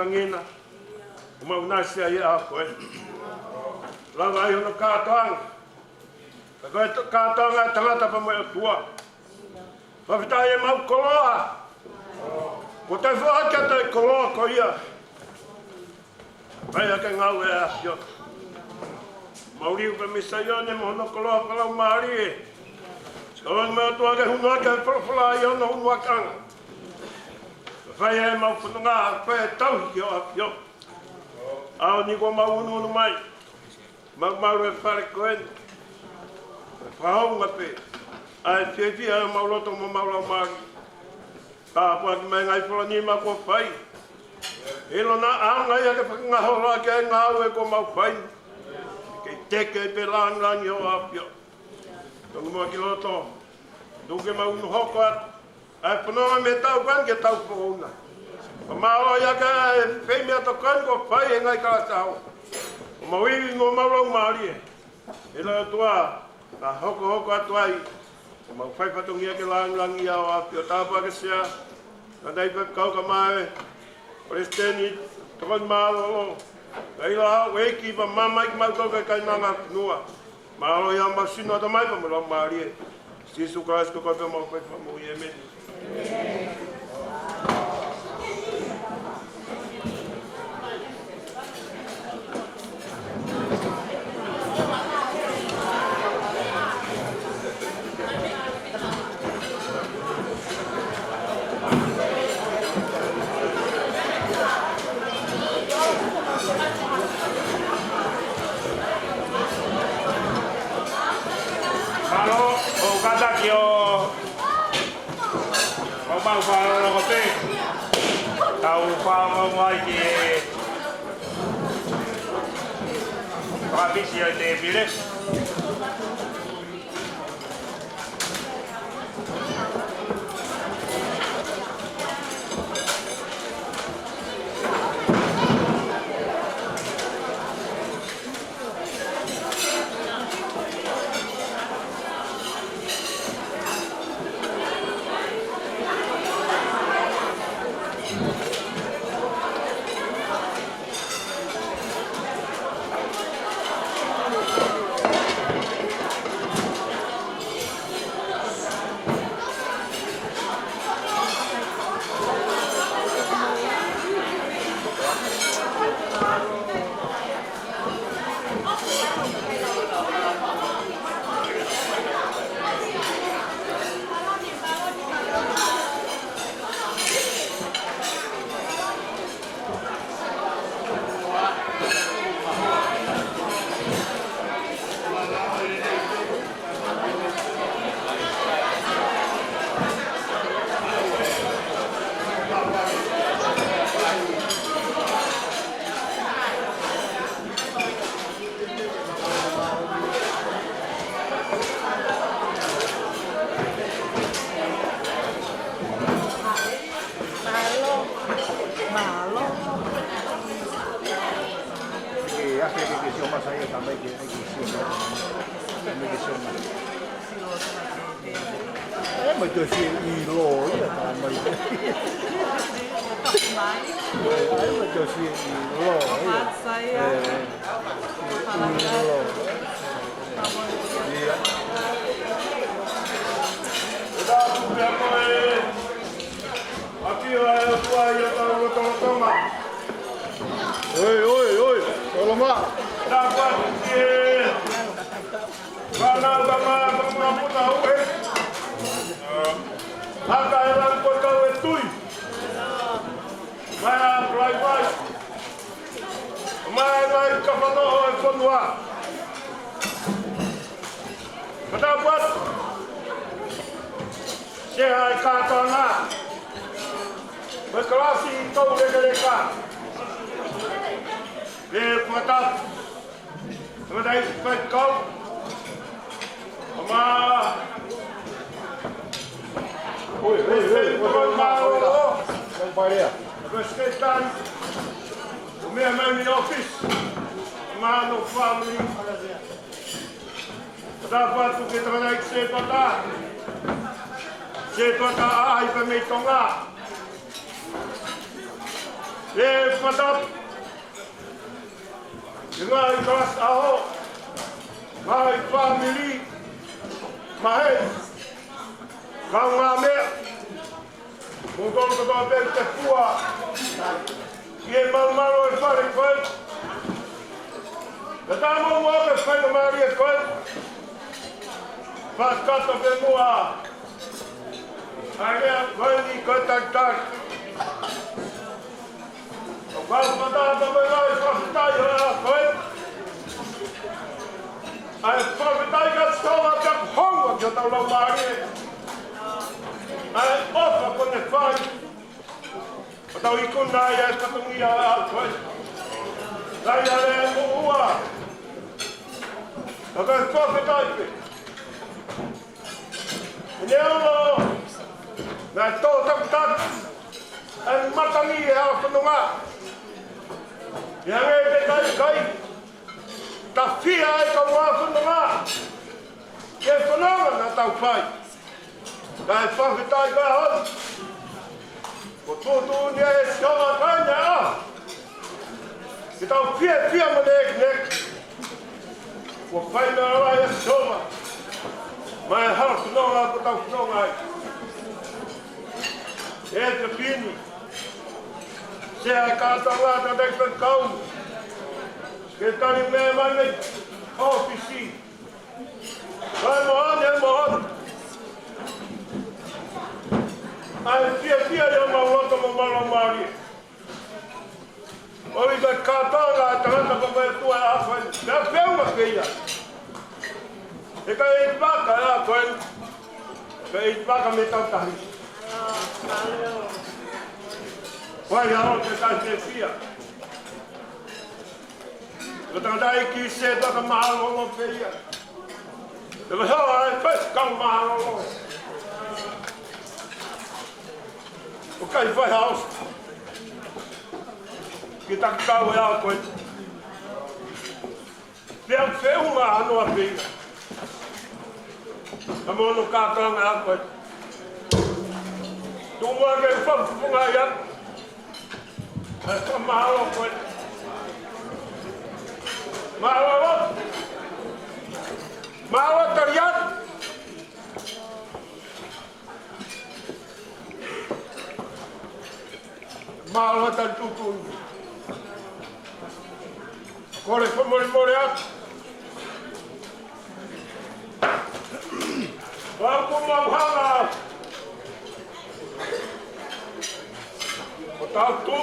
langina. Uma nasi ai a koe. Lava ai no katoang. Koe katoang tangata pa mo tua. Pavita e mau koloa. Ko te whaaka te koloa ko ia. Pai ake ngau e a yo. Mauri upe misa ione mo hono koloa palau maari e. Skawan mea tua ke hunua ke whulawhula i hono hunua kanga. Pai e mau pununga koe tauhi ki o a yo. Ao ni ko mau unu mai. Mau maru e whare koen. Whaonga pe. Ai whiawhia e mau loto mo maula maari. Tāpua ki mai ngai whula ni ma ko whai. Ilo na aanga ia ke whakangahola ke ngāu e ko mau whai. Ke teke pe langangi o apio. Tongu mua ki loto. Duke mau unu hoko at. Ai whanonga me tau kan ke tau whauna. Pamalo ia ke whaimea to kan ko whai e ngai kalasau. O mau iwi ngō maulau maari e. Ilo tua. Na hoko atu ai. O mau whai whatongia ke langangi o apio. Tāpua ke sea. Ka dai pe kau ka mae. Presteni, tokon malo. Kai la weki pa mama ik mau ka kai nanga nua. Malo ya masino ta mai pa mo marie. Sisu kras ko ka mo pa mo yeme. Mau falo lo kote. Tau falo mai ki. Rapisi ai te pile. E whatap. Ngai kalas aho. Ngai family. Mahe. Kau ngā mea. Mungkong katoa pēr te kua. Ie maumaro e whare koe. Ka tā mau mua pe whainga maari e koe. Whakata pe mua. Ai mea koe ni koe tak tak. O kau patata me ngai whakatai hara koe. Ai whakatai ka skola ka honga ki o tau lau maari e. Ai ofa kone whai. O tau I kuna ia e patungi a koe. Rai are e mo ua. O kai whakatai pe. Ine ono. Nai tō tak tak. Ai matangi e hao whanunga. Ia nge te kai kai. Ta whia e ka wā whanunga. Ke whanunga na tau whai. Kai whakatai ka hon. Ko tūtū nia e siawa kaina a. Ki tau whia ma nek nek. Ko whaina awa e siawa. Mai hara whanunga ko tau whanunga ai. E te pini. Se ai kāta wāta dek pe kau. Ke tani mea mai mei. Ofisi. Kai mohon e mohon. Ai fia ia maulota mo malo mari. Oi ka kātanga a tarata pa koe tua e hawhai. Nea peunga ke ia. E ka e waka e a koe. Ka e waka me tau tahi. Wai hao te kai te fia. Ka tangdai ki se toka mahalongo pe ia. Te wahau ai whais kau mahalongo. O kai whai hao. Ki tak kau e a koe. Pea wheunga anoa pe ia. Ka mono kātanga a koe. Tūmua ke whakpunga ia. Ai ka mahalo koe. Mahalo. Mahalo tariat. Mahalo tan tutun. Kore whamore atu. Waku mauhanga. O tau tu.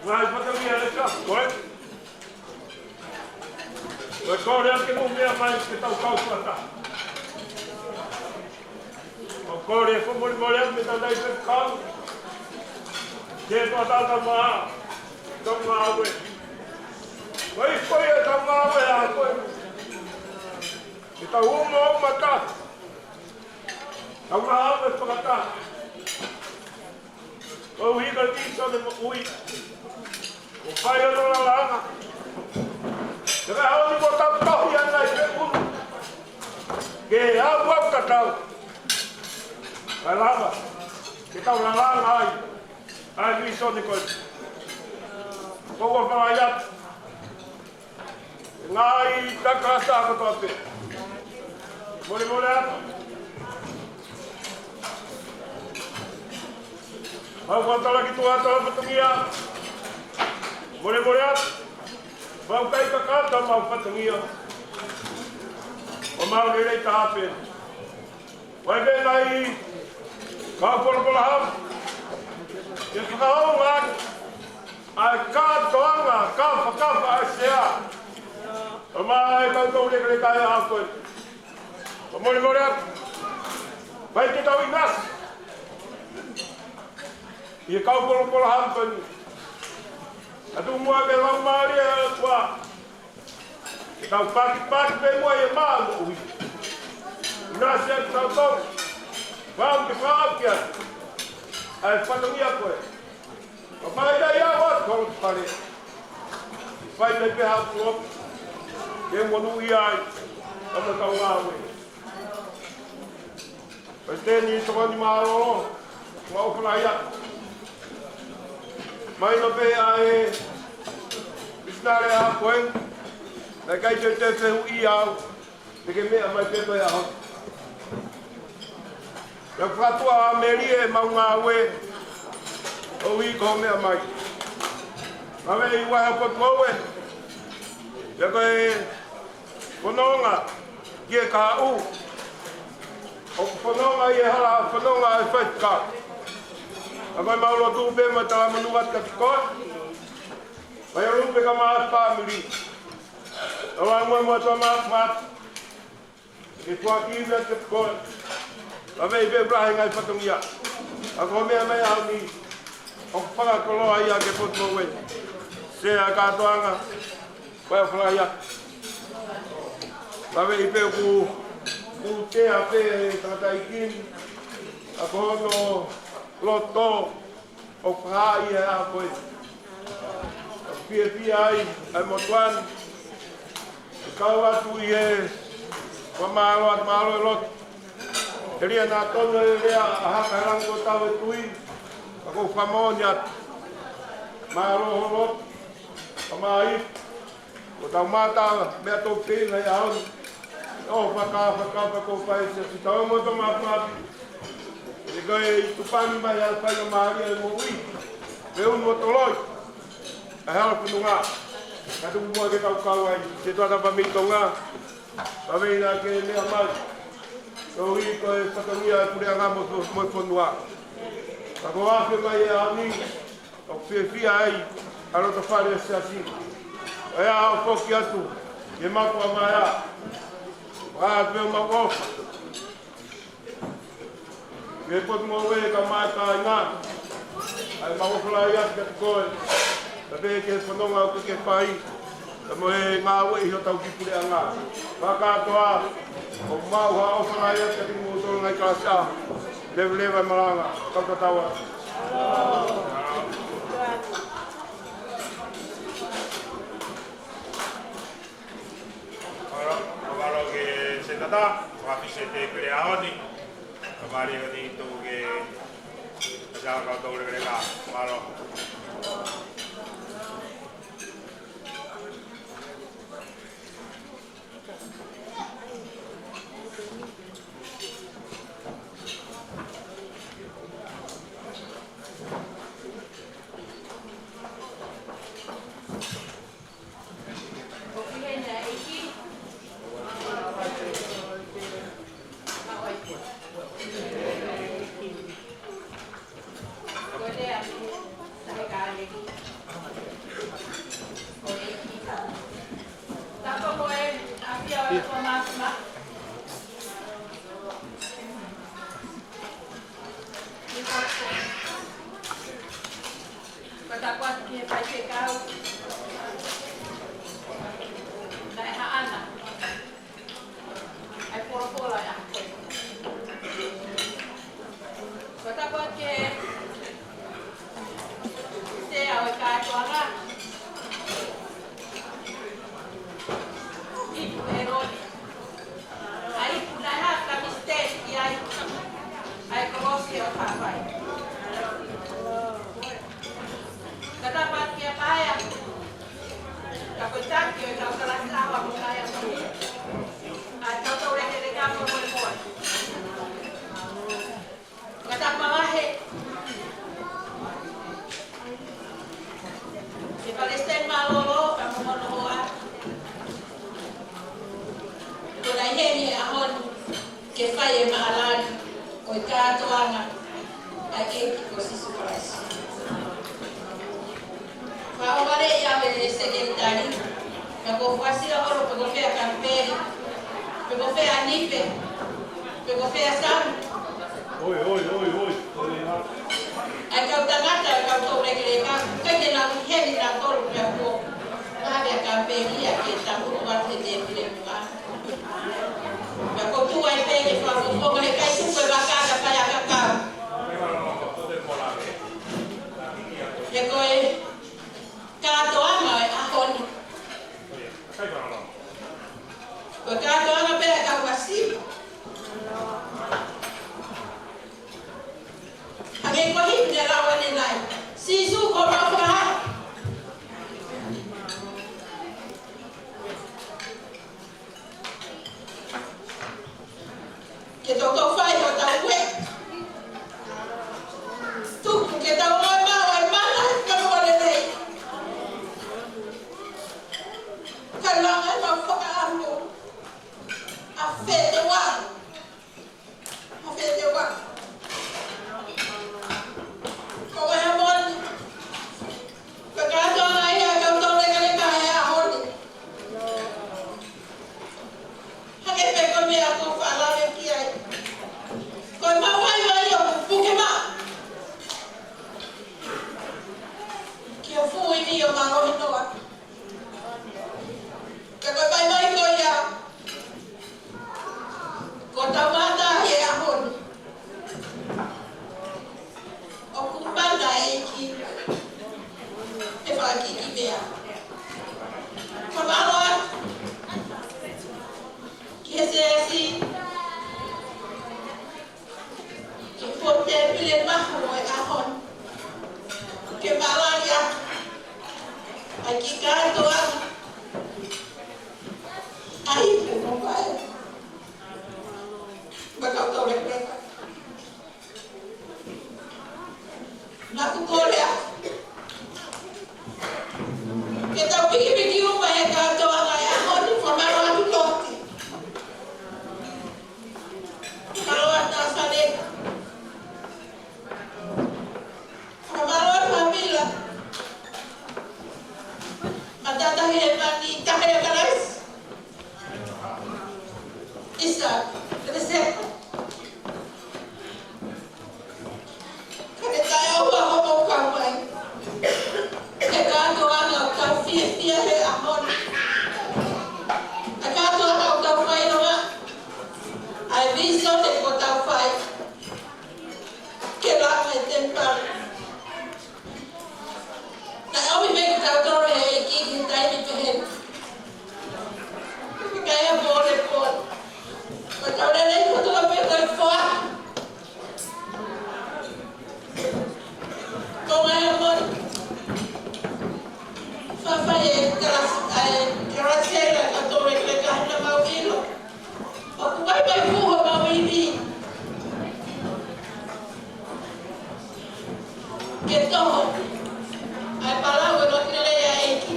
Ngai patamia e ka, koe. Koe kore ake mo mea mai ke tau kau pata. O kore whamori mori atu me tandai pe kau. Ke patata maa. Tau maa awe. Koe koe e tau maa awe a koe. Ke tau umo o mata. Tau maa awe whakata. O hika tisa de ui. O whai ono la langa. Te kai hau ni mo tau tohi ana I pe unu. Ke hau wau ka tau. Kai lava. Ke tau la langa ai. Ai viso ni koe. Koua whai atu. Ngai takasa ako toa pe. Mori mori atu. Hau whatala ki tua atala patungia. More atu. Mau kai ka kata mau patungia. O mau rei ta hape. Wai be nai. Kau pola hau. E whakahau ngāki. Ai kā toanga, kā whakawa ai sea. O mai kau tau rekere kai a koe. O more atu. Vai te tau inas. I kau pola hampani. Atu mua ke lau maari e kua. I tau paki pe mua e maa mo ui. Nasi atu tau tau. Wau ke whao kia. Ai whatangia koe. O mai dai a wat koro te pare. Whai mei pe hau kuop. Ke monu I ai. Amo tau ngāwe. Pai tēni I tokoni maa roro. Wau whanai atu. mai no pe ai bisnare a koe na kai te fehu I au te ke mea mai pe a ho ya fatua a meri e maunga we o I ko mea mai ave I wa ko koe ya koe pononga ye ka u o pononga ye hala pononga e fatka Abai maulo tu be mata manuat ka ko. Vai ru be ka ma family. Awa mo to ma. Ke tua ki be ka ko. Abai be bra ngai patungia. Ako me mai au ni. O para ko lo ai ke poto we. Se a ka toanga. Vai fala ya. Abai be ku te a pe ta ikin. Ako no loto o pai a koe pia ai ai motuan kau atu I wa malo lot teria na tono rea a karang ko tawe tui ako famonya malo lot amai o tau mata me to pina ya o faka ko pai se tau mo to ma e kai tupani mai al pai o maari e mo ui. Me unu o toloi. A hala pununga. Ka tuku mua ke kau ai. Se tuata pamitonga. Ka veina ke mea mai. So ui ko e whakamia e pure anga mo whanua. Ka ko afe mai e ani. O whiawhia ai. Aro ta whare se asi. E a o koki atu. E makua mai a. Wa te mea makofa. Ke pot mo we ka mata nga ai ma ofla ia ke ko ta be ke fononga ko ke pai ta mo e nga we ho tau ki pure anga pa ka toa o ma wa ofla ia ke mo to nga ka sa le va malanga ka ka tawa ora ke se tata wa fi se te pere aoni Mari ni tu ke jangan kau tahu mereka malu. Si su ko Kia fui ni o maro hinoa. Kaka pai mai ko ia. Ko tamata he ahon. O kumbana eki. E whakiki mea. Ko maro kia se asi. Ki pote pile mahu e ahon. Ke malaria. Ai ki katoa. Ai pe no vai. Bakau tau lekreka. Naku korea. Ke tau piki uma e katoa ngai ahon formaro atu toki. Kalau ada salek. Formaro família. Matata hemani tahe kalas. Isa, reseta. Kaya tayo ako kamay. Ekato ano kau fia he ahon. Ekato ano kau fai noa. Ai viso de kau fai. Kela me tempar. Na omi me kau tore he iki tai mi pehen. Kaya bole bole. Kau lele ko tu apa kau fai. Kau ngai amor. Fai kerasela kau rek kahna mau ilo. Aku bai fuho mau ini. Ketoho. Ai palau no tele ya eki.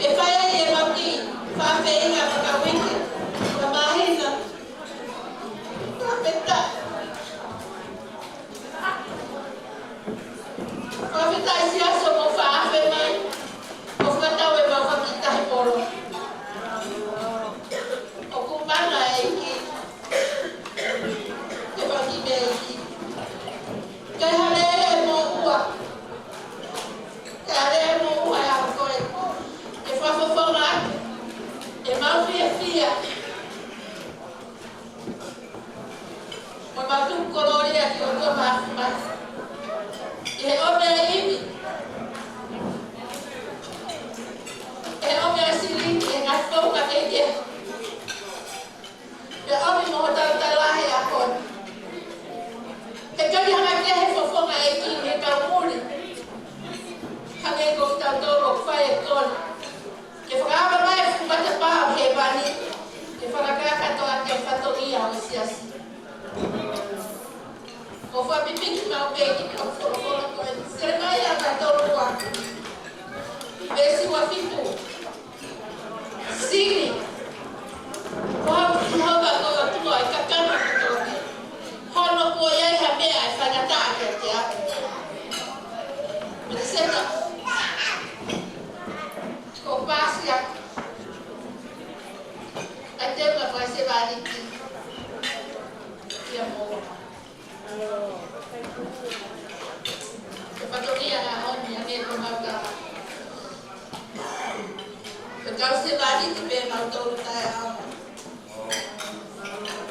E fai e maki. Fa feinga ka wiki. Ka mahina. Ka peta. Fa peta isi aso mo fa afe mai. Mo fa tawe ma fa kita he poro. O kumbana eki. Ke fa ki be eki. Ke hale mo ua. Kare mo ua ya koe. E fa fa nga. E mau fia. O matu koloria ki o to ma. E ome ibi. E ome asili e ngai ka ke. E ome mo ta lahe a kon. E kari hanga ke he fofonga e ki he ka muri. Hanga ko ta toro fai kon. Ke whakaama mai whukata paha he wani. Ke whakaka toa ke whatoria o siasi. Ko whapipiki mau peki kau whorokona koe. Sere mai a ka toro wa. Besi wa fitu. Sini. Ko hau koe tua e kakana koe. Hono koe iai ha mea e whangataa ke te ape. Mene seta. Ko pasia. Até para fazer vanity. Que amor. Eu fatoria na onde a minha tomava. Eu quero ser vanity bem mal todo tá errado.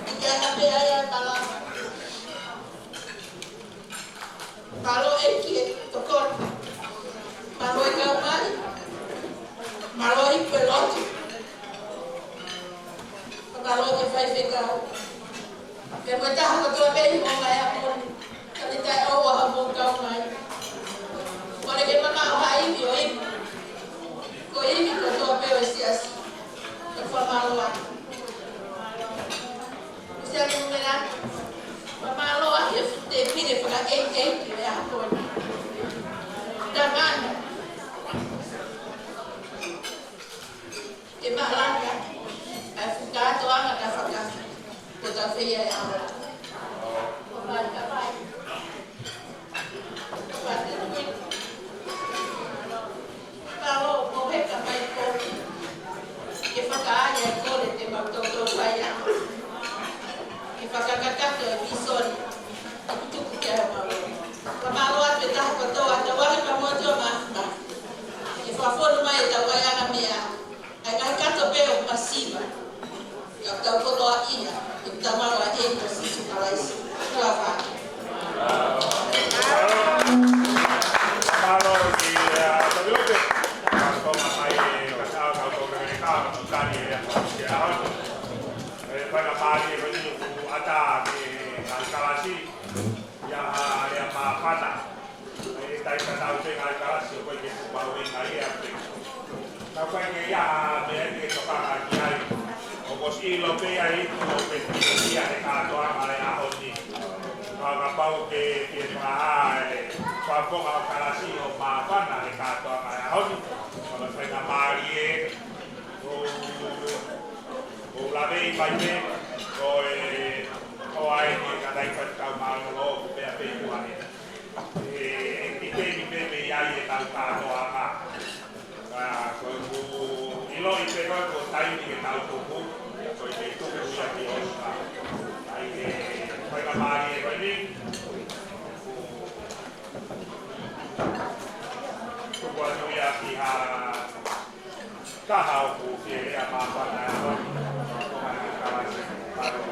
E que a minha aí a palavra. Falou aqui, tocou. Falou que é o pai. Maloi pelote. Maloi que faz ficar. Eu vou estar com a tua bem bom aí amor. Ele tá o amor calma aí. Quando que mamãe o aí viu aí. Coi com a tua bem esse assim. Eu vou maloi. Você não me dá. Maloi eu te pide para quem é amor. Também. E malanga, a ficar toda a faca, toda a feia é a hora. Vai, vai. Vai ter muito. Falou, morrer também pouco. Que faca é cor de matou vai a. Que faca cacata é visor. Tudo que é mal. Kalau ada dah kau tahu ada orang kamu tu tau te ngai karasi o koe ke kupau i ngai ea te. Tau koe ke ia mea ke tokanga ki ai. O kos i lo pe ai o pe ia e katoa mare a honi. Ka pau ke maha e whaponga o karasi o maapana e katoa mare a honi. Kona whainga maari e o lawe i pai me o ai ni ka dai pa tau maaro o pe a pe kuane. E te ni pe me ai e tau katoa ka. Ko ilo i te koe ko tai ni ke tau tuku. Ko i te tuku ia ki oska. Ai ke whainga maari e koe ni. Tuku anu ia ki ha kaha o ku ki e a maapana e a honi. Ko mai ke karasi paro.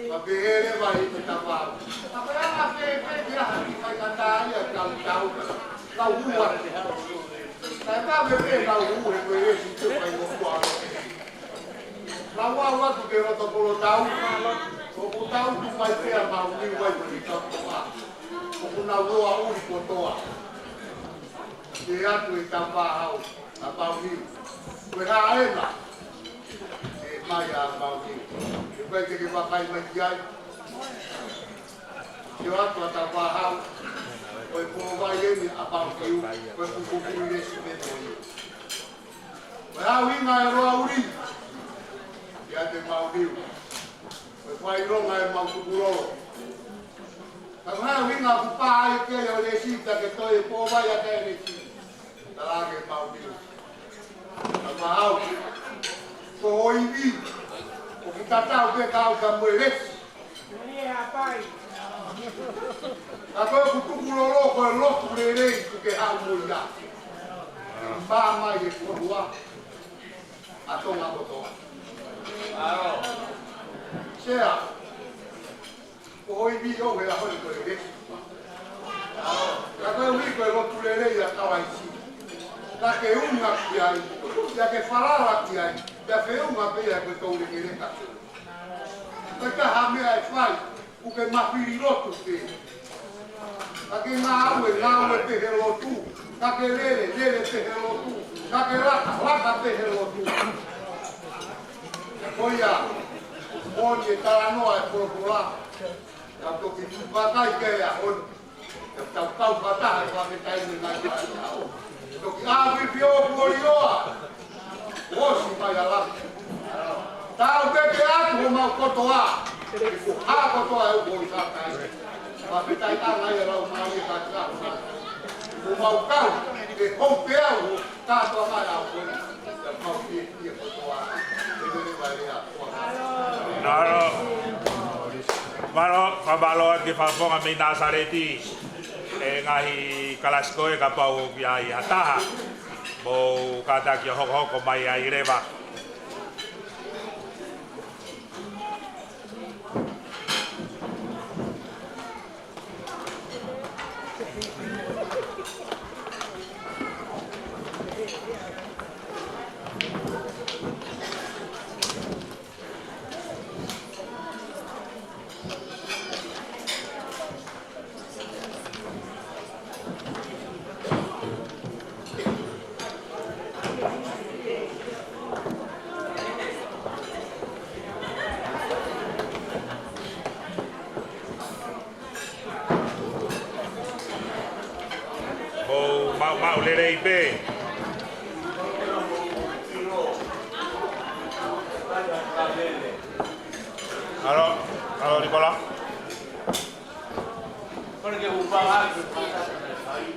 Mapere vai ke tawau. Apa ya mapere dia hari kai kata ya kau tahu. Kau buat. Saya tak bebe kau buat kau ini situ kai buat. Lawa tu kira tu kalau tahu. Kau tahu tu mai dia mau ni vai beri kau apa. Kau nak buat uri kotoa. Dia tu tambah hau apa ni. Kau dah enak. Maya mau ni. Vai que papai vai diai. Eu acho que tá barrado. Foi por vai ele a partiu, foi por concluir esse meio. Vai a winga ro a uri. Ya te mau viu. Foi vai ronga e mau tubulo. Tá winga ku pai que eu necessita que tô e po vai até nesse. Tá lá que mau viu. Tá barrado. Foi viu. O que tá tal que causa mulher? Não é, rapaz. Agora o tudo louco é louco lerei porque há mulher. Ba mai de rua. A toma botou. Será? Oi vídeo vai lá para o lerei. Agora o vídeo é louco lerei a tal aí. Da que uma que aí, da que falar aqui aí. Já fez uma vez que eu estou querendo cachorro. Mas que a minha faz o que mais perigoso tem. Aqui na água é perrelotu. Aqui nele é perrelotu. Aqui lá perrelotu. Olha, onde está lá não é por lá. Eu estou aqui para cá e quer a onde. Eu estou para cá e para meter ele na casa. Estou aqui, viveu por aí. Oxe, vai lá. Tá o bebeado, o mal cotoá. Ah, cotoá, eu vou já cair. Vai ficar lá e lá o mal e vai cá. O mal carro, que rompeu o tato amarelo. O mal que cotoá. Ele vai lá. Naro. Maro, pabalo ke fafonga me Nazareti. E ngahi kalasko e kapau kia i hataha. Mo kata ki hoko mai ai reva. Mau lere ipe. Halo Nicola. Porque o palácio aí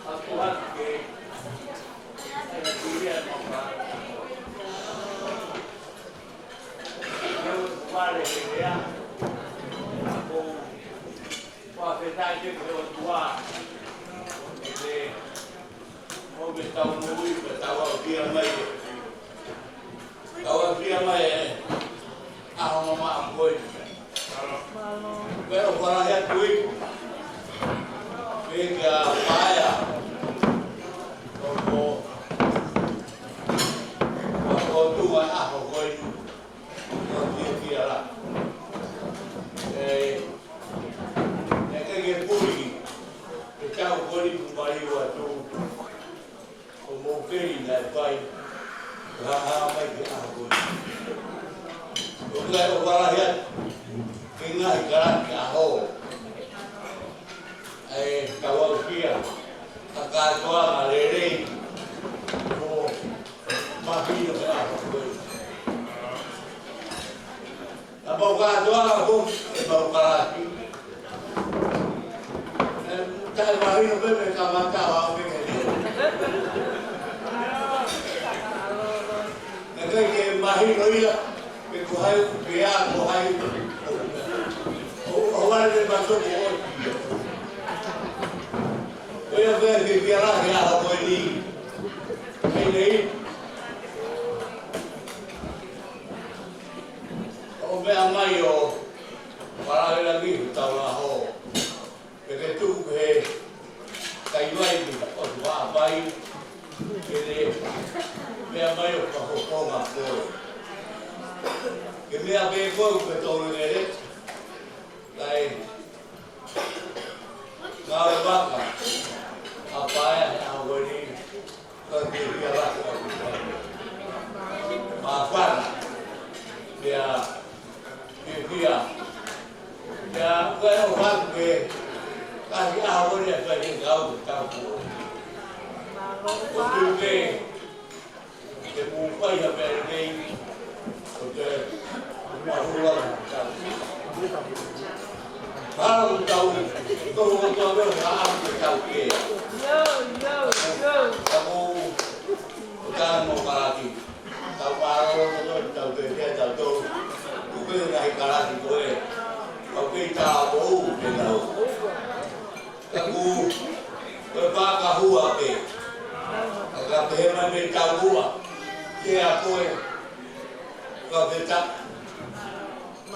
a tua que é queria comprar. Eu vale que é o afetar que eu tua de onde está o mundo estava o dia mais estava o dia mais arrumar uma coisa. Pero para ya tuit, venga vaya, como tu vas a joder, no tienes que ir lá. Es que el público está jugando con marido a tu, como que en el país, va a ir a joder. Porque para ya Ingat ikan kau, kawal kia, akal tua malere, oh, mahi tu kena apa? Apa akal tua aku, apa akal lagi? Kalau mahi tu mereka makan apa ni? Nanti mahi tu ia, kuhai dia kuhai. Agora ele passou por outro. Eu ia ver que era a boininha. Aí, o mea mai o parahe lagi tau la ho. Ke tu he kai mai o tua bai ke le mea mai o pahokonga ko. Ke mea be ko ke tolu nere kai ngau baka apa ya awani ke dia lah maafan dia dia cái orang ke kasih awal dia kasih kau tahu betul ke dia buka ya berdei betul mahulah kalau tahu kalau tahu orang tahu ke kamu bukan mau kalati tahu kalau tahu dia tahu bukan naik kalati gue Oke, tahu, tahu. Aku berbakahua ke. Agak berhemat bertahu. Dia aku kau betak.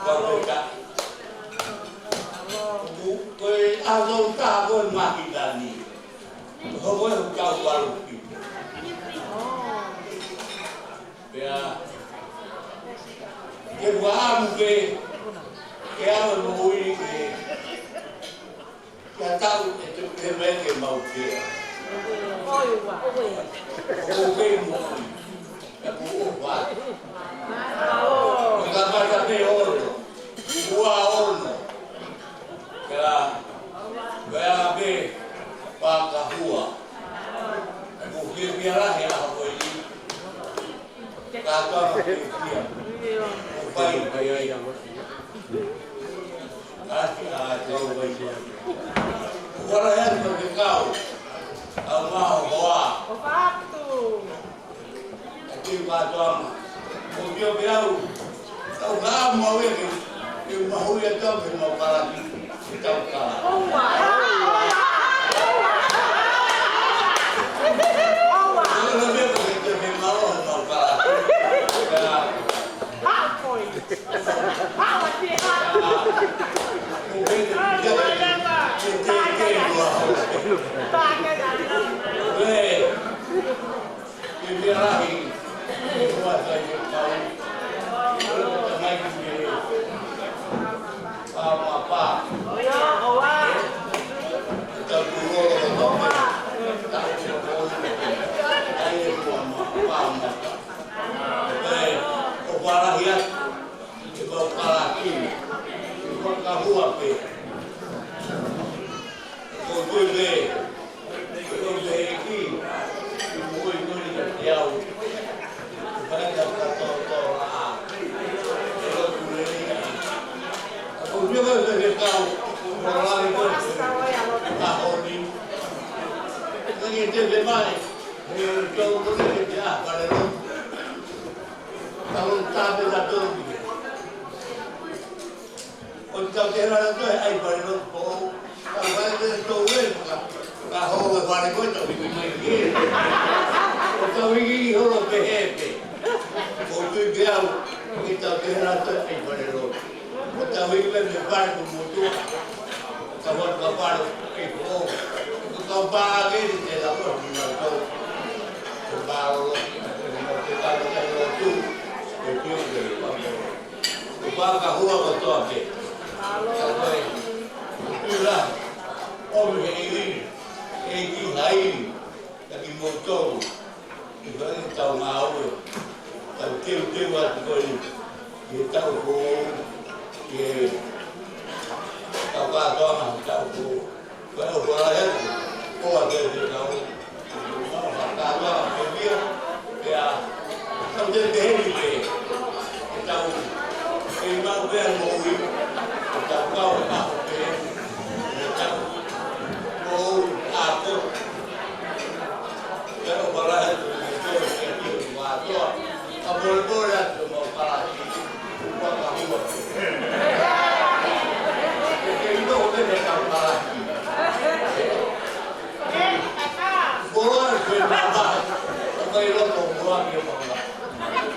Aku azam tahun mati tadi. Kau kau baru. Ya. Kebuam ke. Kaya mamuwi ke kaya ito kaya ke mau ke okay mo ako ba magkapata pe orno buwa orno kaya pe pakahua ako kaya ya ako kato na kaya upay kaya yan kau baik. Orang yang berkau, mau bawa. Waktu. Tapi macam, mungkin biar kau gak mau ini, mau ya kau mau kalah, kau kalah. Lebih begitu mau kalah.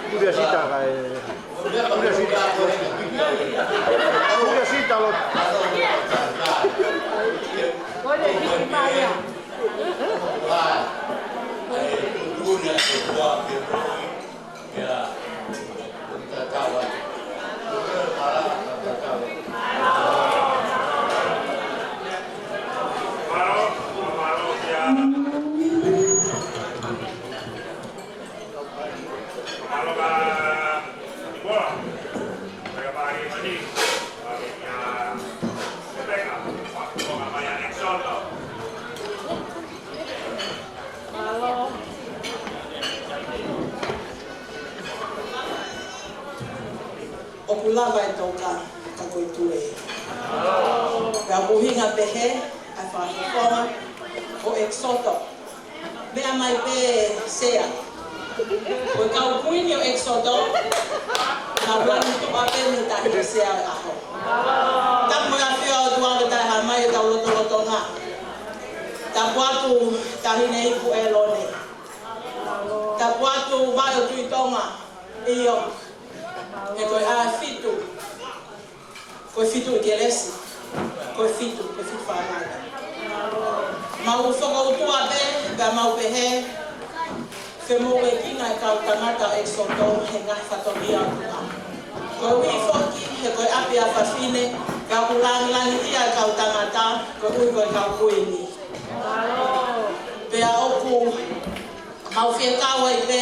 Udah sita kayak. Kuka siitä aloit? Olha que Maria. O kulava e toka ka koe tue. Pea muhinga pehe, a whaafonga, o exoto. Mea mai pe sea. Koe kau kuini o exoto, na wani tu ape me tahi o sea aho. Tak mo ya whio o tuanga tai ha mai o tau loto loto ngā. Ta puatu tahi nei pu e lone. Ta puatu mai o tuitonga, iyo. E koe a fitu, koe fitu i kelesi, koe fitu whanaka. Mau whakautua pe, pia mau pehe, whemo e kina e kau tangata e soto he ngai whatomia tua. Koe ui whoki, he koe api a whawhine, kau kulangi ia e kau tangata, koe ui koe kau kuini. Pia oku, mau whiakaua i pe,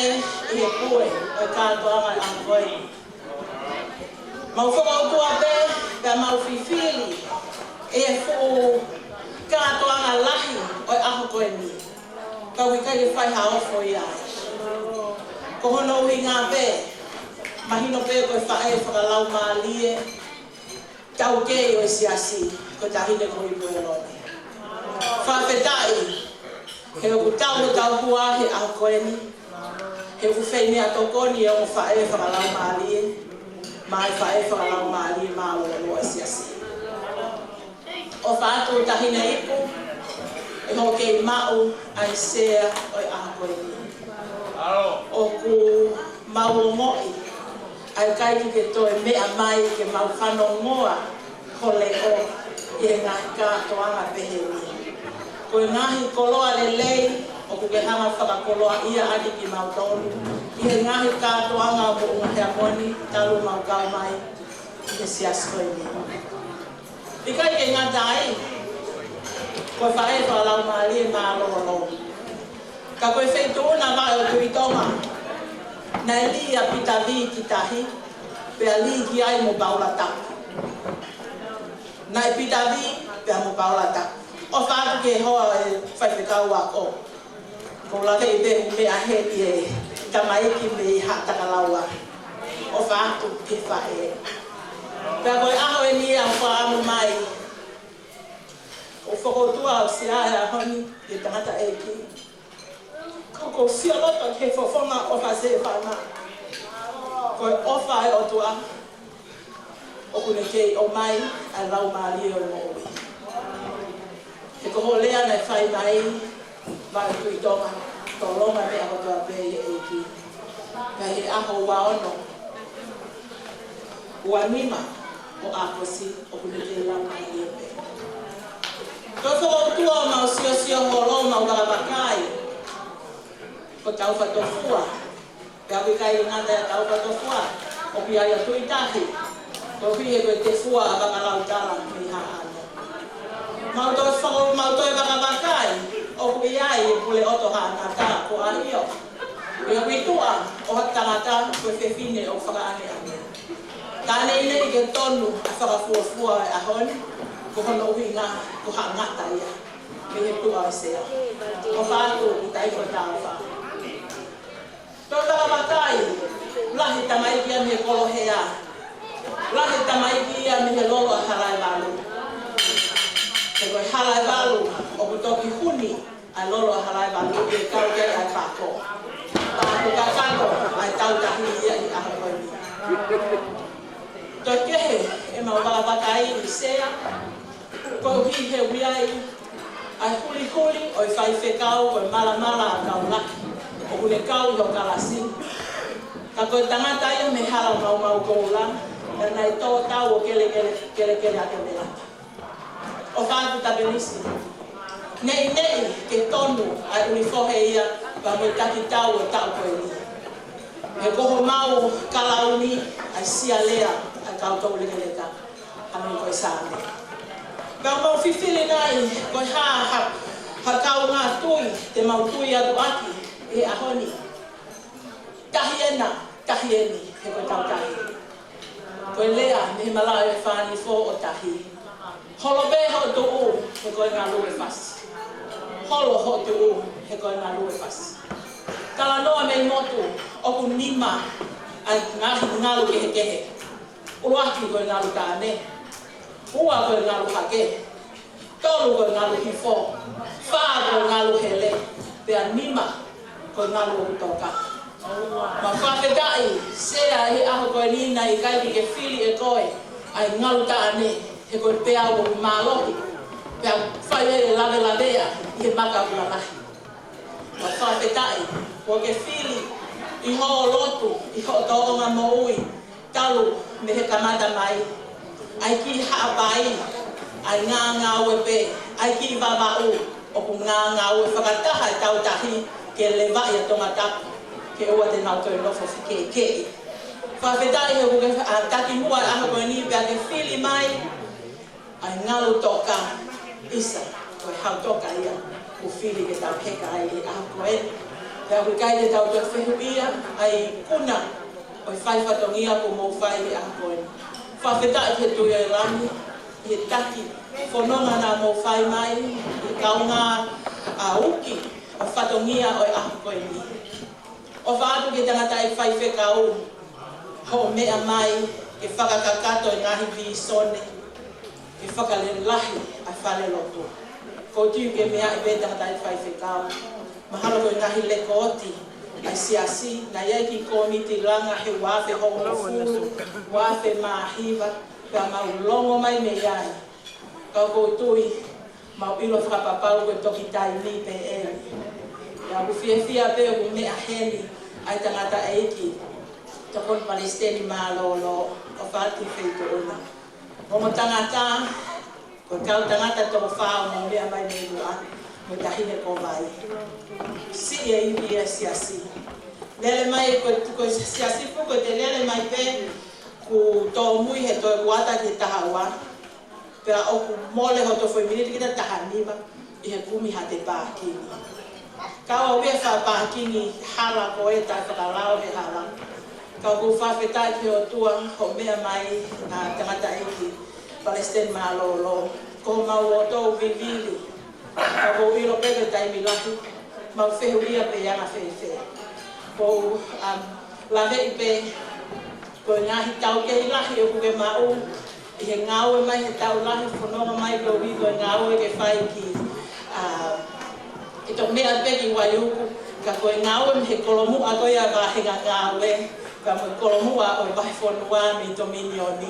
i he kue, o e kātoanga i angoi. Mau whakautua pe, pia mau whiwhiri, e fu kātoanga lahi o e aho koe ni. Kau i kai e whai haofo i ai. Ko hono ui ngā pe, mahino pe koe whae whakalau maalie, tau kei o e siasi, ko tahine ko i koe lone. Whawhetai, he oku tau o tau hua he aho koe ni, he oku wheni a tokoni e o whae whakalau maalie, mai whae whakalau maalie maa o loa e siasi. O whātu tahine ipu, e hoke i mau ai sea o i aha koe ni. O ku mau moi, ai kai ki ke toe mea mai ke mau whano ngoa, hole o i e ngā kātoanga pehe ni. Koe ngahi koloa le lei, o ku ke hanga whakakoloa ia adi ki mau tonu, i he ngahi kātoanga o ku ngahea moni, talu mau kau mai, i he sias koe ni. I kai ke ngā tai, koe whae whalau maali e maa lolo. Ka koe whaituna mai o tuitonga, na li a pita li ki tahi, pea li ki ai mo baula taku. Na e pita li, pea mo baula taku. O whaatu ke hoa e whaiwhekau ako. Ko la hei behu mea heti e tamaiki me i hataka laua. O whaatu ke whae. Pea koe aho e ni a whaamu mai. O whakotua o si ae a honi e tangata e ki. Ko fia loto ke whawhonga o whase e whaama. Koe ofa e o tua. O kune kei o mai a lau maali e o moui. He koho lea nei whai mai, mai tui tonga, tō longa me aho tua pe e ki. Kai he aho wa ono. Ua nima o akosi o kune kei lau maali e pe. Koe whakautua o mau sio holo mau kalabakai. Ko tau whatofua. Pea kui kai ngata ya tau whatofua. O pia ia tui tahi. Ko hui e koe te fua a bakalau tala mi haano. Mau toi whakabakai. O kui ai e pule oto haana tā ko a hio. Ia kui tua o hatangata koe whewhine o whakaane ane. Tāne inei ke tonu a whakafuafua e ahoni. Ko hono hui ngā ko hangata ia. Me he tua e sea. O whātu i taiko tāwha. Tō whakabakai, lahi tamaiki a me kolo hea. Lahi tamaiki a me he lolo a halai walu. Te koe halai walu, o ku toki huni a lolo a halai walu i kau kei ai pako. Pako kakako ai tau tahi ia i aho koini. Tō kehe e mau whakabakai i sea. Koe hi he wiai ai huli huli o i whai whekau koe mala mala a kau laki. O kune kau i o kalasi. Ka koe tangata ia me hala mau mau koula, nai tō tau o kele ake me lata. O whātu tabenisi. Nei ke tonu ai unifohe ia pa mo taki tau o tau koe ni. Me koho mau kalauni ai sia lea ai kau tau lekeleka. Anu koe sāne. Kau mau whiwhili nai koe ha kau ngā tui te mau tui atu aki e ahoni. Tahi eni he koe tau tahi. Koe lea me malao e whāni fō o tahi. Holo be ho tu u he koe ngā lue whasi. Holo ho tu u he koe ngā lue whasi. Kala noa mei motu oku nima ai ngalu kehe. Uruaki koe ngalu kāne. Ua koe ngalu hake. Tolu koe ngalu hifo. Wha koe ngalu hele. Pea nima koe ngalu o toka. Ma whawhetai, sea he aho koe nina i kaiki ke whili e koe ai ngalu tāne he koe pea o mālohi. Pea whai e lawe i he maka ula nahi. Ma whawhetai, ko ke whili i ho lotu, i ho toonga mo ui, talu me he kamata mai. Ai ki haapai, ai ngā uepe, ai ki wawau, o ku ngā ue whakataha e tau tahi ke lewa i a tonga tapu. Ke ua te nau toi nofo whike kei. Whawhetai he kuke taki mua aho koe ni pia ke whili mai, ai ngalu toka isa, koe hau toka ia, ku whili ke tau heka ai e aho koe. Pia kui kai te tau toi whehu ia, ai kuna, oi whai whatongia ku mou whai e aho koe. Whawhetai he tui ai rani, i taki, whanonga nā mou whai mai, i kaunga uki, o whatongia oi aho koe ni. O whaatu ke tangata i whai whekau, ho mea mai, ke whakakakato i ngahi vi sone, ke whakalere lahi ai whale loto. Ko tiu ke mea i pē tangata i whai whekau. Mahalo ko i ngahi leko oti, ai siasi, na iai ki komiti ranga he wafe hongo fulu, wafe mahiva, pia mau longo mai me iai. Kau ko tui, mau ilo whakapapau koe toki tai ni pe eri. Ya ku fia pe ku mea heni, ai tangata eiki, tokon Palestini malolo, o whāti whito una. O mo tangata, ko kau tangata toko whao mo mea mai me luan, mo tahine ko mai. Si e iwi e siasi. Lele mai, ko siasi pu, ko te lele mai pe, ku tō mui he tō kuata ki tahawa. Pea o ku mole ho tō whai miniti ki ta tahanima, i he kumi ha te pākini. Kau awea whapakingi hala ko e tai whakalao he hala. Kau ku whawhetai ki o tua ho mea mai tangata eki Palestine malolo. Ko mau o tō vivili. Kau ku iro pepe tai milahi. Mau whehu ia pe yanga whewhe. Ko lawe i pe. Ko ngahi tau kehi lahi o kuke mau. I he ngāue mai he tau lahi whanonga mai ko wigo e ngāue ke whai ki ito mea peki waiuku, ka koe ngāwe he kolomu a koe a kāhinga ngāwe, ka moe kolomu a koe wahi whanua mi to minioni,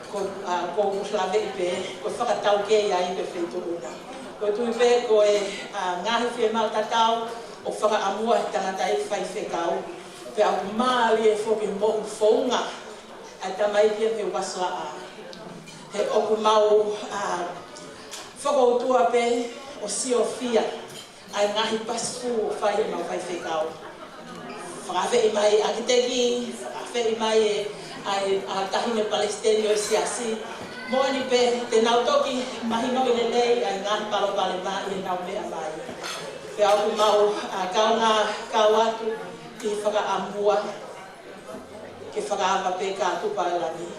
ko uslawe i pe, koe whakatau ke ia i pe whetu una. Koe tui pe koe ngahi whie mau tatau, o whakaamua he tangata i whai whekau, pe au maali e whoki mo whaunga, a tamai pia me wasla a. He oku mau whakautua pe o sio fia, ai ngahi pasfu whai mau whai whekau. Whakawhe i mai akiteki, whakawhe i mai ai tahine Palestini o siasi. Moani pe te nau toki mahino i lelei ai ngahi palo pale mai e nau mea mai. Pe au mau kaunga kau atu i whakaamua ke whakaama pe ka tupa e lani.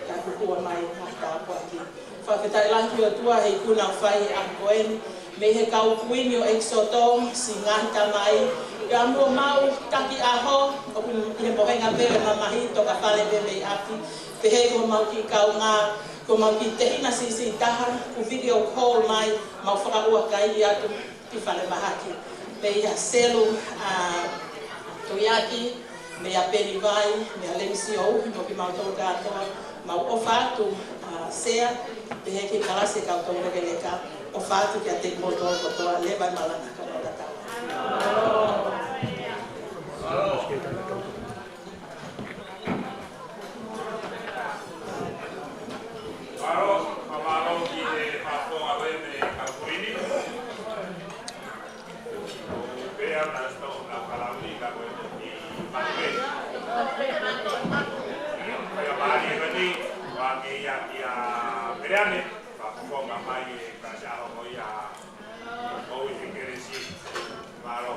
Ka kukua mai ngahi tāpua ki. Whawhetai lanki o tua hei kuna whai a koeni. Me he kau kuini o Exoto, si ngahi tamai. Ka mua mau taki aho, o he mohenga pere mamahi, toka whale pe mei ati. Pe he ko mau ki kau ngā, ko mau ki tehina si taha, ku video call mai, mau whakaua kai atu, ki whale mahaki. Me ia selu toiaki, me ia peni vai, me ia lemisi ou, no ki mau tau kātoa, mau ofa atu sea, pe he ki kalase kau tau rekeleka. O fato que até botou a leva malana para da tal. ke ia kia pereane whakaponga mai e ka se aho mo ia o i te keresi maro.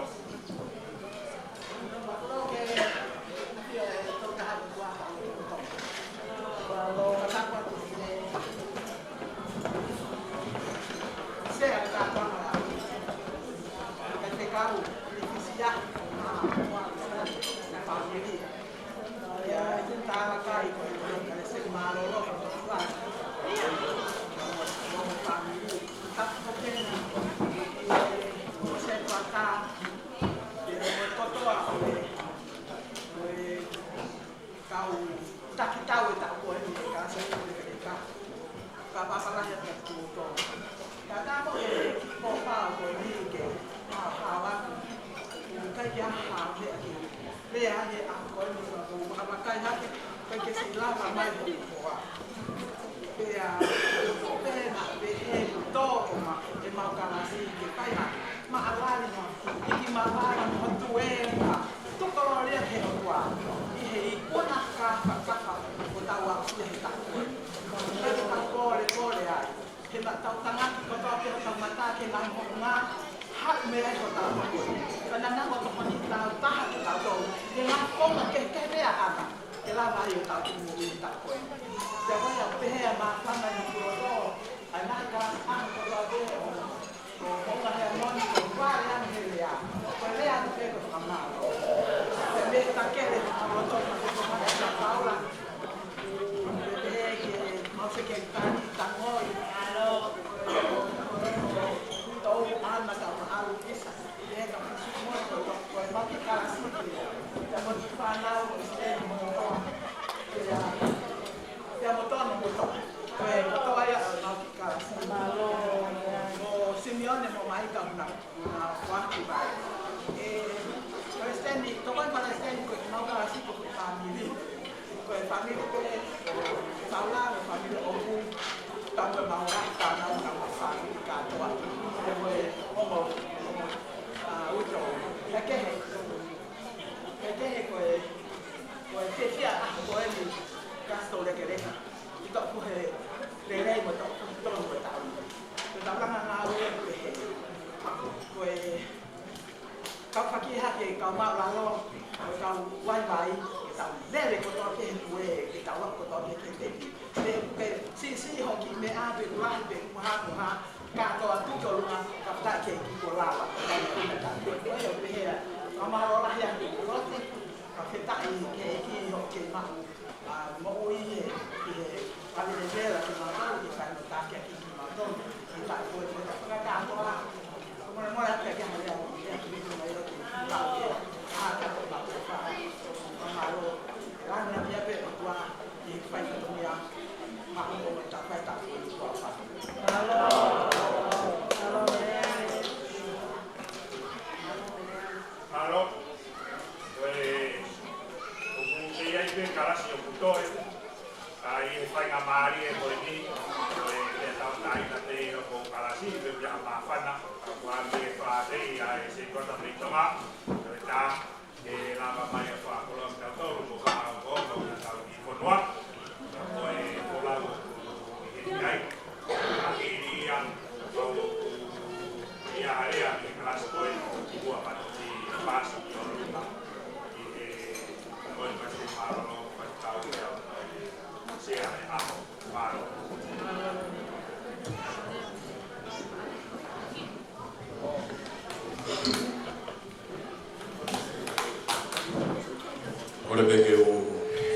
Ole beke o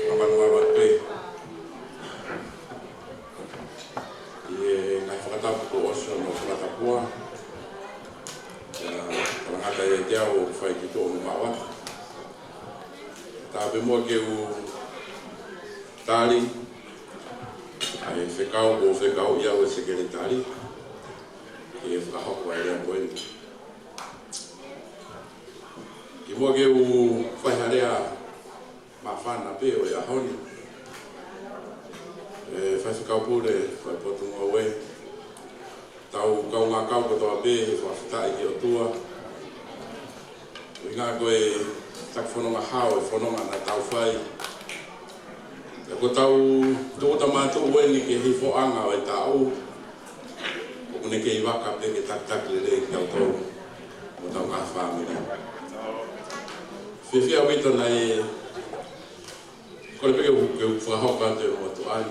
whamanua pe. Ie ngai whakatapu ko osio no whakatapua. Kalangata e te au whai ki tō no mawata. Tā pe mua ke o tāri. Ai whekau o whekau ia o sekere tāri. E whakahoko ai rea koe. Ki mua ke o whaiharea mafana pe o ia honi. Fai whakau pūre, fai potunga oe. Tau kau ngā kau katoa pe, whawhitai ki o tua. I ngā koe tak whanonga hao e whanonga na tau whai. Te ko tau tō tamātou wēni ke hifo anga o e tāu. O ne ke i waka pe ke tak le le ki au tau. O tau ngā whāmiri. Whiwhia wita nei, kore peke ke whahoka te o tu ai.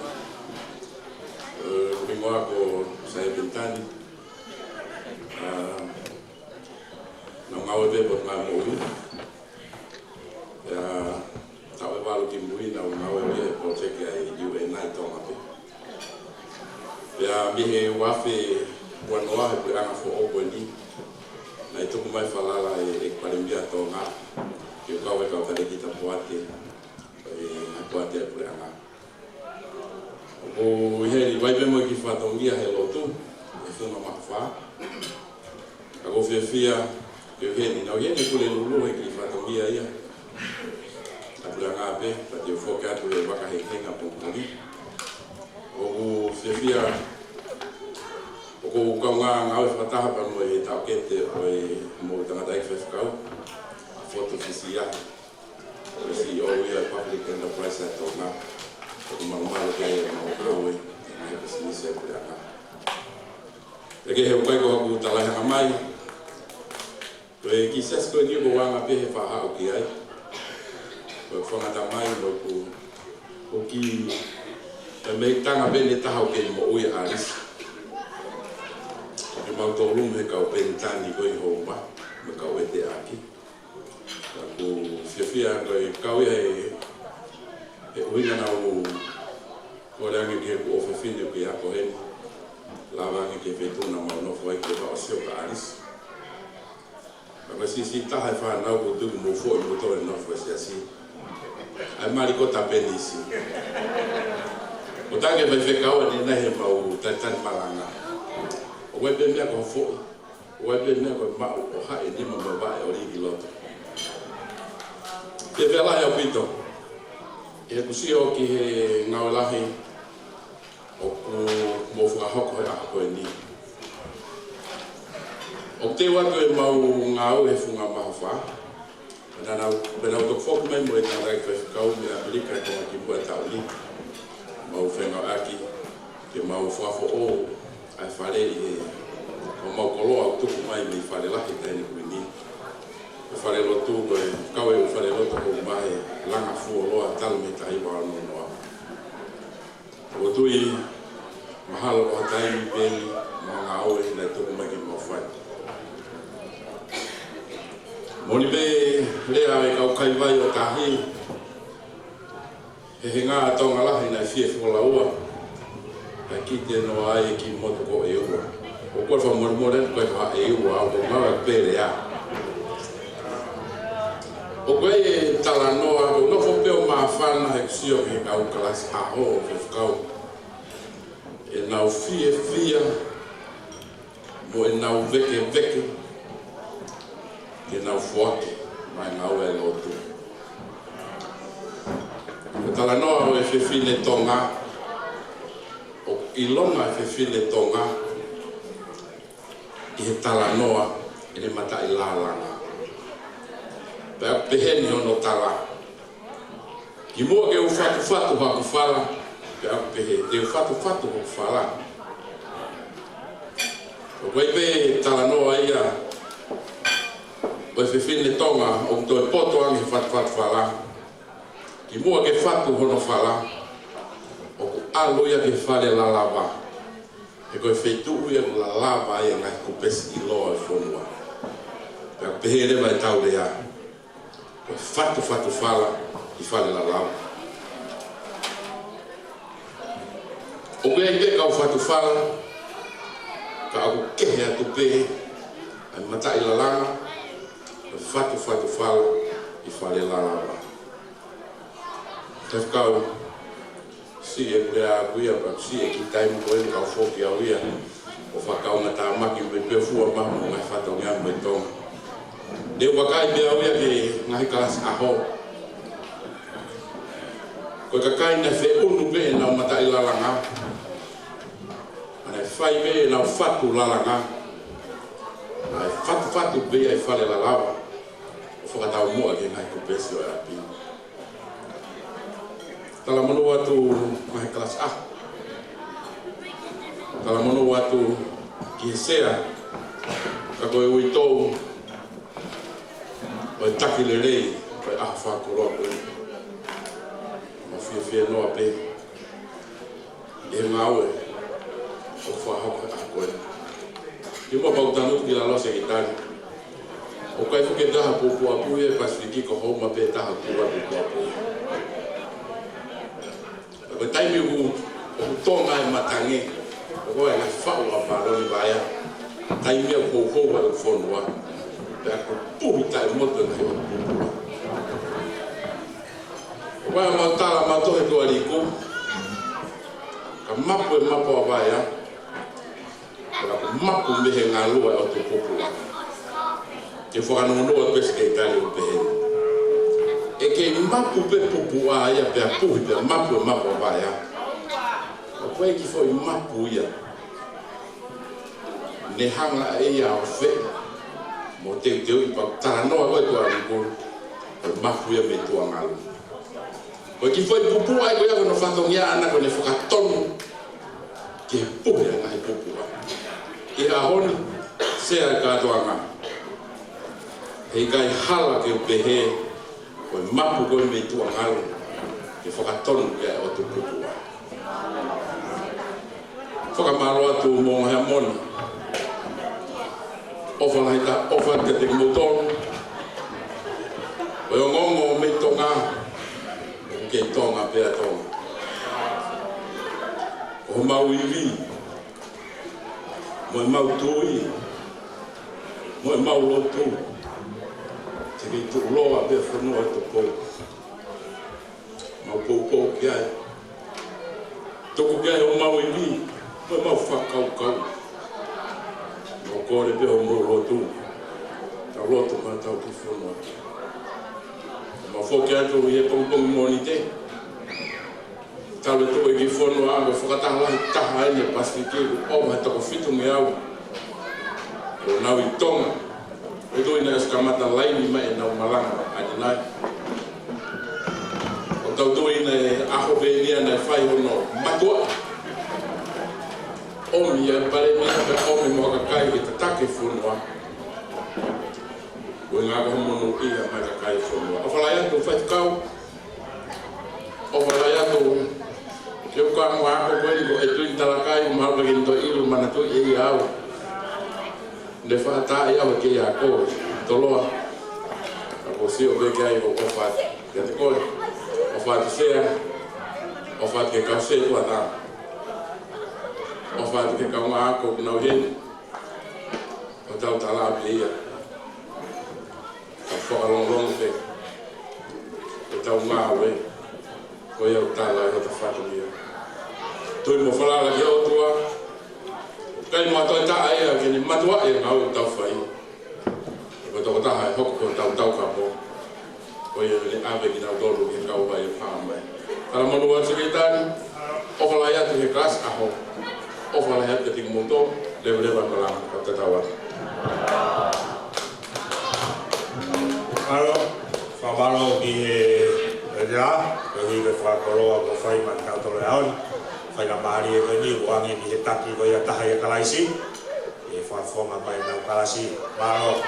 Ringoa ko Sae Bintani. Nā ngau e pepo ngā mōi. Tau e walu ki mui nā ngau e wea project ai iu e nai tonga pe. Pea mihe wafe wanoa he pui anga fo opo ni. Nai tuku mai whalala e kwarembia tonga. Ki o kau e kau tare ki ta poate. E poate e pui anga. O heri waipe mo ki whatongia he lotu. E whima mawha. Ako whiawhia ke heni. Nau heni kule lulu he ki whatongia ia. Apura ngā pe, pati o whoke atu e wakahekenga pōpuri. O ku whiawhia, o ku kau ngā ngau e whataha pa mo e tau kete o e mo tangata e whewhakau. Foto whisia, o e CEO ia Public Enterprise at o ngā. O ku marumaro kei e mo kau e, e business e pura ngā. E ke he ukai ko haku talahanga mai. Ko e ki sesko e ni ko wanga pe he whahao ki ai. Ko whangata mai no ko ki e mei tanga bene tahau ke ni mo ui aris. E mau tō lumu he kau Bintani ko i houma, me kau e te aki. Ko whiawhia ko e kau ia e uina nau ko reangi ki he ku ofe whine ki ako heni. Lawangi ke whetuna mau nofo ai ke wao sio ka aris. Ko si taha e whanau ko tuku mo fo i mo tōre nofo e si asi. Ai mari ko tapeni isi. O tange vai whekau ni nei he mau taitani maranga. O wai pe mea ko fo. O wai pe mea ko mau o hae ni ma mawai o rigi loto. Te wela hea pito. E kusi o ki he ngau lahi. O ku mo whakahoko he ako e ni. O te watu e mau ngau e whunga maha wha. Benau tok foku mai mo e tārai whewhikau me Amerika e tonga ki bua tau li. Mau whengau aki, ke mau whafo o ai whare i he. O mau koloa au tuku mai me i whare lahi taini kui ni. E whare lotu ko e kau e o whare lotu ko mai langa fua loa talu me tai wa anu noa. O tui mahalo o taimi peni ma ngā oe nei tuku mai ki mau whai. Moni be lea e kau kai vai o tahi. He ngā tonga lahi nei fie whola ua. Kai ki te noa ai ki moto ko e ua. O kua wha mormore koe wha e ua o mawa pere a. O koe e tala noa o nofo peo maa whana he kusio he kau kalasi aho o whewhkau. E nau fie fia mo e nau veke veke. Ke nau fuake, mai ngau e lotu. Ko tala noa o e whiwhine tonga, o ilonga e whiwhine tonga, i he tala noa e ne mata i lalanga. Pea peheni ono tala. Ki mua ke u whatu haku whala, pea pehe, te u whatu haku whala. O koe pe tala noa ia, o e whiwhine tonga o to e poto angi whatu whala. Ki mua ke whatu hono whala, o ku aloia ke whare la lava. E koe wheitu uia ku la lava ia ngai kupesi i loa e whonua. Pea pehere vai tau rea. Koe whatu whala i whare la lava. O koe e kau whatu whala, ka aku kehe atu pehe, ai mata i la langa, Fatu whala i whare larawa. Te whakau si e krea kuia, si e ki taimu koe kau whoki au ia. O whakau na tā maki me pia fua mahu ngai whatau ngā mai tonga. Deo wakai pia au ia ke ngahi kalasi aho. Koe kakai na whe unu pe e nau mata i lalanga. Ane whai pe e nau whatu lalanga. Ai whatu pe e whare larawa. Whakatau mua ke ngai kupesi o e api. Tala mono watu mai kelas A. Tala mono watu kisea. Kako e uitou. Oi taki le rei. Oi afa koroa koe. Ma fia noa pe. E ngawe. O whahako a koe. I mo pautanu ki la losa ki tani. O kai fuke taha pupu apu e pasiki ko homa pe taha kua pupu apu. Ko taimi u tonga e matangi. Ko e la whau a paroni vaya. Taimi a koko wa o whonua. Pe ako puhi tai moto na hiwa pupu. Ko e mautala matohe tua liku. Ka mapu e mapu a vaya. Mapu mehe ngā lua o te popula. Ke whakanonoa pese kei tali o pehe. E kei mapu pe pupu a ia pe a puhi pe mapu e mapu a vaya. O koe ki fo i mapu ia. Ne hanga e ia o whe. Mo te teo i pau taranoa koe tua rikuru. O mapu ia me tua ngā lua. Koe ki fo i pupu ai koe ako no whatongia ana koe ne whakatonu. Ke puhi a ngai pupu a. I a honi, sea katoanga. Hei kai hala ke pehe, koe mapu koe me tua ngalu, ke whakatonu ke o tu pupua. Whakamaro atu mō hea moni. Ofa laita, ofa te te motonu. Koe o ngongo me tonga, ke tonga pea tonga. O mau iwi. Mo mau tui, mo mau lotu, te ki tu loa pe whanua to pou. Mau pou ki ai. Toko ki ai o mau iwi, mo mau whakau. Mo kore pe o mo lotu, ta lotu ma tau ki whanua. Mau whoki atu i e pongpongi moni te. Tau to e ki whanua a me whakatahalahi taha ene pasiki o mai toko fitu me au. O nau i tonga. E doi na eskamata laini mai e nau malanga ane nai. O tau doi na e aho venia na e whai hono matua. Omi e pare mea pe omi mo kakai ki te take whanua. O ngaka homono ia mai kakai whanua. O whalai atu whaitkau. O whalai atu ke o ka ngā ako koe ko e tui talakai o maha pake nito ilu mana tui e i au. Le whaatai au ke i a koe, toloa. Ka ko si o peke ai o whaati. Ke te koe, o whaati sea, o whaati ke kau se tua tā. O whaati ke kau ngā ako ki nau heni. O tau tala api ia. Ka whakalonglong pe. O tau ngā we. Ko iau tala e hota whakalia. Tui mo whalala ki o tua. Kai matua taa ea ki ni matua e ngau tau whai. Ko toko taha e hoko ko tau ka po. Ko iau ni awe ki nau dolu ki kau vai e whaa mai. Kala monu atu ki tani. O whalai atu he kras aho. O whalai atu ki moto. Lewa malanga ka tatawa. Alo, whamaro ki e rea. Ko hiwe whakoroa ko whai man kautore aoni. Whai ka maari e koe ni uangi ni he taki ko ia taha ia kalaisi. E whawhonga pai nau kalasi. Maro.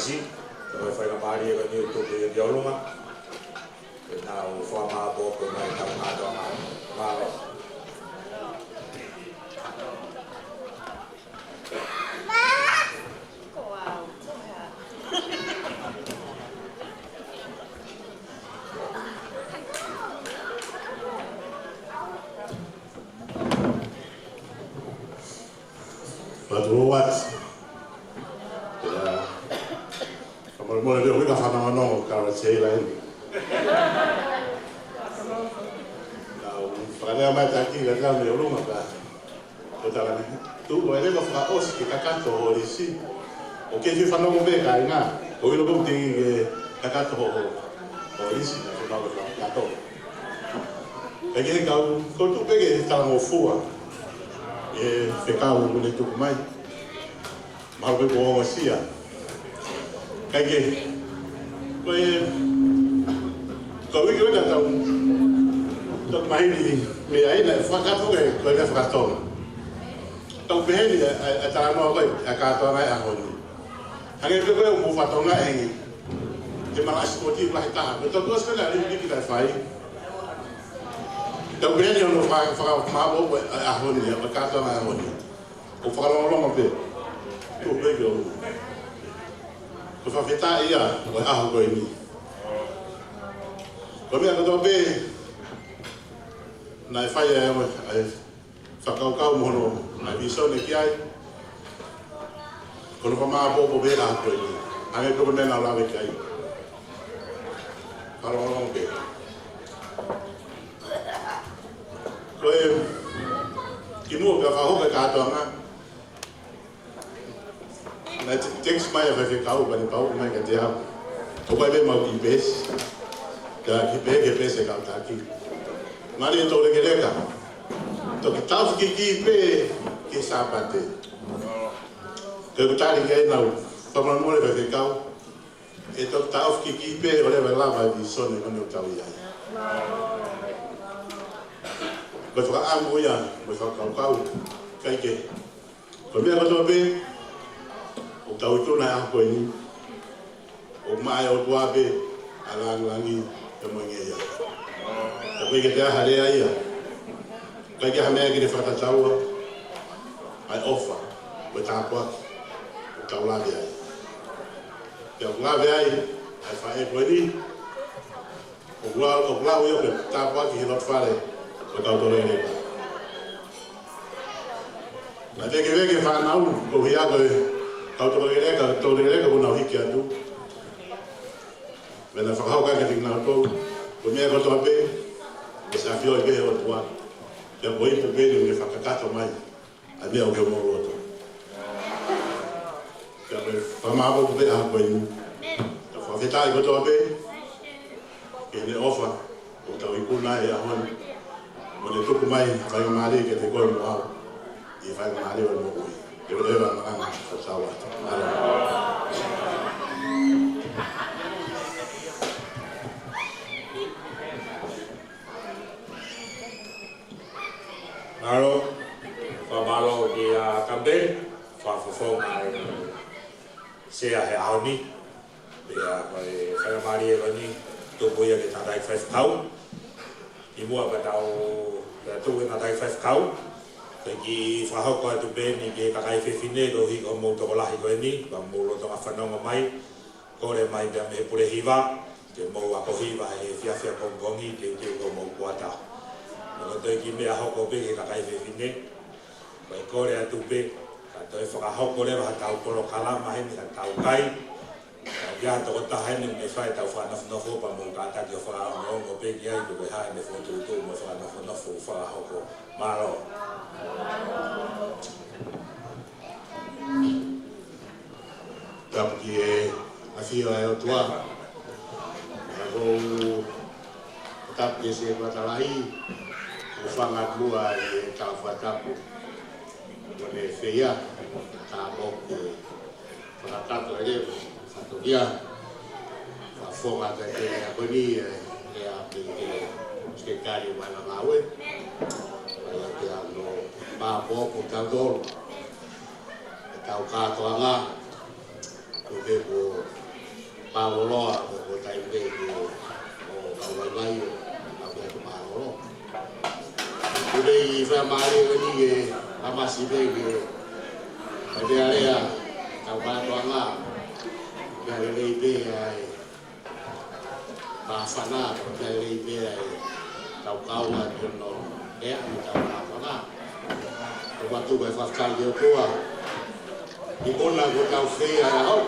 si. Tau whai ka maari e ka niu tuku i ki olunga. E nā o wha boko mai tau ngātua mālo. Wat ya kamar mo le ka fana no ka ra sei la ni now para ma ta ki ga me lo ma ka o ta la tu o le ko fa os ki ka to o ri si o ke fi fana mo be ka nga o lo ko ti ka to o ri si na ko ka to e ke ka ko tu pe ke ta mo fu e fe ka o le tu mai mau ke ko masia kage ko wi ko ta to mai ni me ai na fa ka to ke ko ka fa to to be ni a ta no ko a ka to ngai a ho ni age ko ko mo fa to ngai te mala ko ti la ta to to ko na ni ki ta fai to be ni no fa ma bo a ho ni a ka to ngai a ho ni o fa lo mo pe tu bego ko fa feta ia o a ho ni ko me ko be na fa ia ai fa ka mo no na viso ne ki ai ko no ma bo be la ko ni ane ko me na la ve kai para lo be ko ki mo ga fa ho ka to na na teks mai vai ficar o bani pau mai que dia o vai ver mal que bes que bes é que tá aqui mas ele tô que lega tô que tá que pe que sapate que o tá ninguém não tô não more vai ficar e tô tá que pe olha vai lá vai de sono quando eu tá aí vai ficar a mulher vai ficar o que como é que eu tô bem o tau tu na ko ni o mai o tua be ala langi e mo nge ya ko ke te hare ai ya ka ke ha me ke fa ta tawa ai ofa o ta pa o tau la be ai ke o la be ai ai fa e ko ni o la o yo ke ta pa ki no fare o tau to le na te ke fa na u o ya ko kau tu boleh kau nak hikir tu, mana fakau kan ketinggalan kau, punya kau tu apa, besar fio ke orang tua, yang boleh pergi dengan fakak kata mai, ada orang mau tu, kalau pemahaman boleh apa ini, kalau kita kau tu apa, ini offer, kau tahu ikut naik ahon, boleh tu kumai, bagi mari kita kau mau, ini bagi mari orang mau. Eu levo a mão para salvar. Malo, pamalo dia kambe, fafofong ai sea he auni, dia kai kai mari ni tu boya kita dai fresh cow, ibu apa tahu tu kita dai fresh cow. Ki whahau koe tu bēni ke kakai whewhine do hi o mō toko lahi koe ni, wa mō lo tonga whanonga mai, kore mai pia me he pure hiwa, ke mō ako hiwa he whiawhia kongongi, te uteu ko mō kuata. Nō toi ki mea hoko be ke kakai whewhine, koe kore atu be, ka toi whakahoko le waha tau poro kalama he ni ka tau kai, ia toko tahene me whai tau whanofnofo pa mō kātaki o whakaongo be ki ai ko koe hae me whotutu mo whanofnofo whakahoko maro. Tapi afio ai o tua. Aku tapi se matalai o fanga lua e ta fatapu.One feia ta bo ke para tato ele fato dia. Fa fonga da ke a boni e a pe que cari mana lawe. Ai ke a no pa bo ko ta dor. Ta o ka to anga ke ko Paoloa ko tai ke o kawai aku ke Paolo Udah fa mari ni ke amasi ke dia area kau anga yang lebih ai Pasana yang lebih ai kau no kau waktu berfakar dia tua di mana kau tahu saya tahu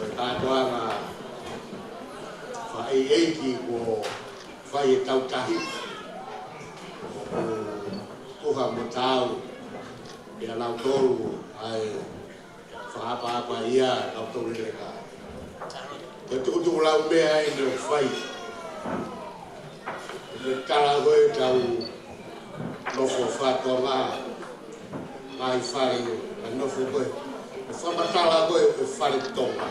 berkata apa fai eki ko fai tahu tahi Tuhan tahu dia nak tahu ai apa ia kau tahu mereka betul lau me ai no fai kalau kau tahu no fato lá ai fai no foi fa matala go e fare toma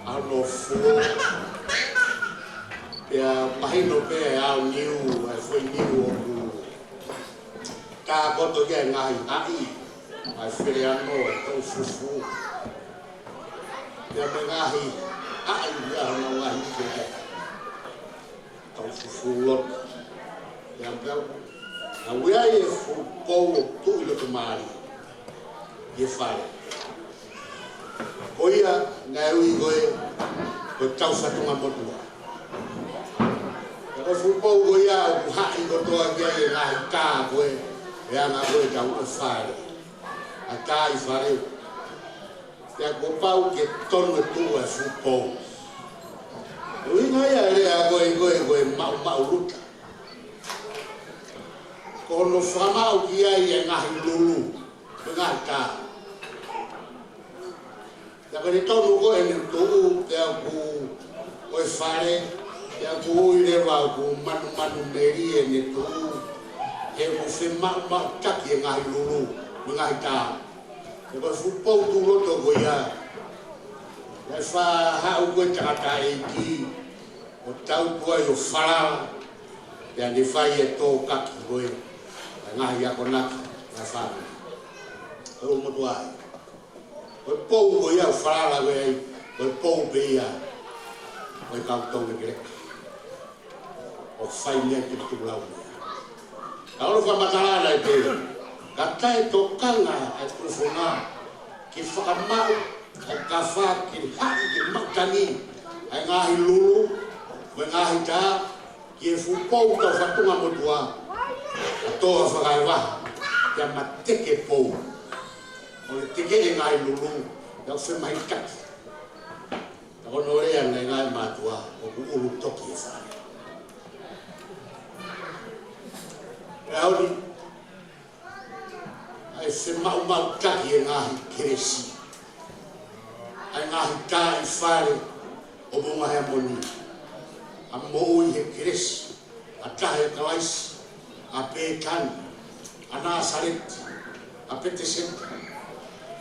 ano fu ya mahino pe ao niu ai foi niu o ka boto ke ngai ai fere ano to fufu ya mengahi ai ya no ngai ke to fufu lot yang kau, awak ye kau tu ilo kemari, ye fare. Oya ngawi goe, kau satu ngamot dua. Kalau football goya, hak ikut doa dia ye ngai ka goe, yang ngawi kau fare. Akai fare. Yang kau pau ke ton tu football. Oya ngaya le goe mau ruta. Kono whamau ki ai e ngahi lulu, ngahi tā. Ia kani tonu ko e ni tuu, te au ku oe whare, te au ku ui rewa ku manu meri e ni tuu, he ku whi taki e ngahi lulu, ngahi tā. Te koe whupou tu roto ko ia. Ia wha hau koe takata e ki, o tau kua i o wharala, te ane whai e tō kaki koe. Ngahi ako nak na fami. Ko mo tuai. Ko pou ko ia fala we, ko pou be ia. Ko ka to ke grek. O fai ne ki tu lau. Ka o fa matala na te. Ka tai to kanga e profuna. Ki fa mau ka fa ki ha ki matani. Ai ngahi lulu, we ngahi ta ki fu pou ka fa tunga mo tuai. Toa whakaiwa, kia mateke pou. O le teke e ngai lulu, iau whi mai kaki. Ta kono rea nei ngai mātua, o ku ulu toki e whare. E auri, ai whi mau kaki e ngahi keresi. Ai ngahi tā i whare, o bunga hea moni. A moui he keresi, a tahe kalaisi. A pekan, a nasaret, a petesen.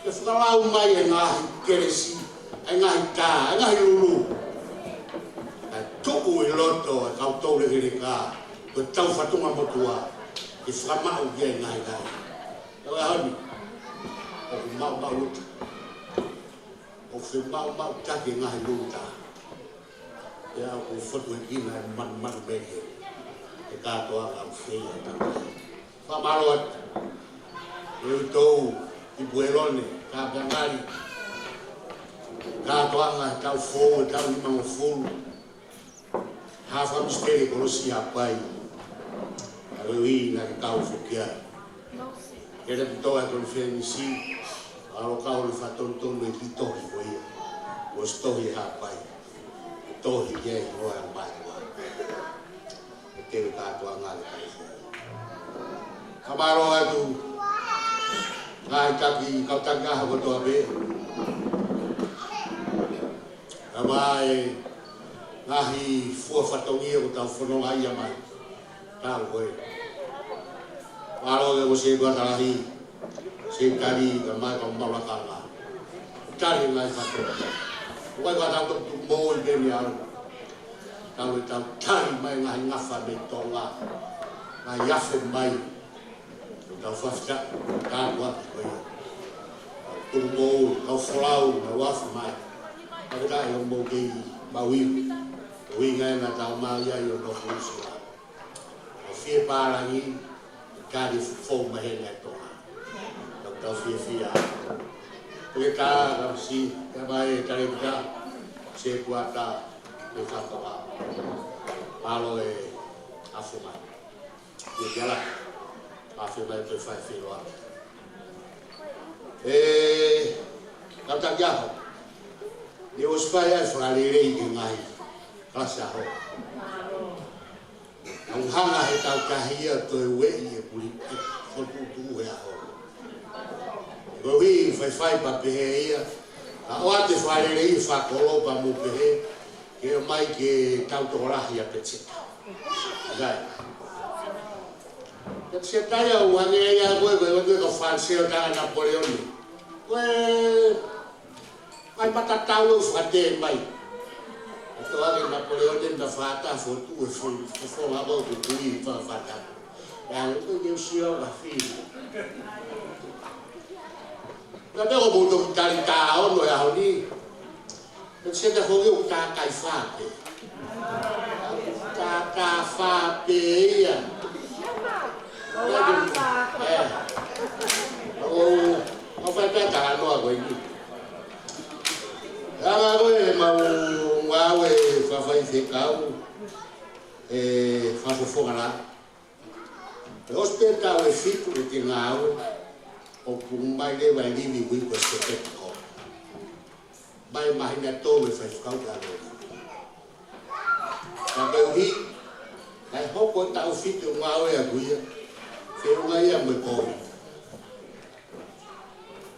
E whakalau mai e ngahi keresi, e ngahi tā, e ngahi lulu. E tuku i loto e kau tau rehire kā, ko tau whatunga motua, e whakamau kia e ngahi kai. Tau e honi, o ku mau luta. O ku mau taki e ngahi luta. E au ku whatu e kina e manu mehe. E kātoa ka whia tātai. Whamarot, e utou, i buelone, ka pangari. Kātoa ngā tau fōu, tau ni mango fōu. Hawha misteri korosi hapai. A rui ngā ki tau whukia. E rati toa koni whia nisi, aro kau le whatontonu e ki tohi koe. Os tohi hapai. Tohi kia i hoa ang mai. Kau katoa ngā le kai whō. Kamaro atu, ngā i taki, kau taki aha kotoa be. Kamai, ngahi fua whatongia ko tau whanonga ia mai. Tau koe. Maro e ko se kua talahi, se kari, kamai kau maulakanga. Kari ngā i whatonga. Kukai kua tau tuk mō i keni aru. Tau e tau tari mai ngahi ngawha me tonga, ngahi yafe mai, tau whafta, kātua ki koe. tumo au flau na wafu mai ada yo mo ke bawi winga na ta ma ya yo no fuso o fie para ni ka di fo ma he na to no ta fie porque ka si ka vai ka ka se kuata le fa to ba palo e afuma e gala afuma e fa filo kata jaho ni uspai ai fralere i ngai klasa ho ang hanga he tau kahia to e we i e puli ko tu e ho go vi fai pa pe ia a o ate fralere i fa kolo pa mo pe ke mai ke tau to rahi a petse dai se talla o ane ya go ko falseo ta Napoleon ai patatau frate mai to ane Napoleon da fata fotu fo la bo tu fa fata ya ko eu sio la fi la be o boto ta o no ya oni se da ho eu ta kai fate ta fa pe ya o fai peta no agora aqui agora mau ngawe fa fai fekau fa fofoga lá hospital e fico de ngau o pumai le vai livi wi ko se ko vai mai na to me fai fekau da ka be hi ai hoko ta o fico ngau e aguia pero ngai a me ko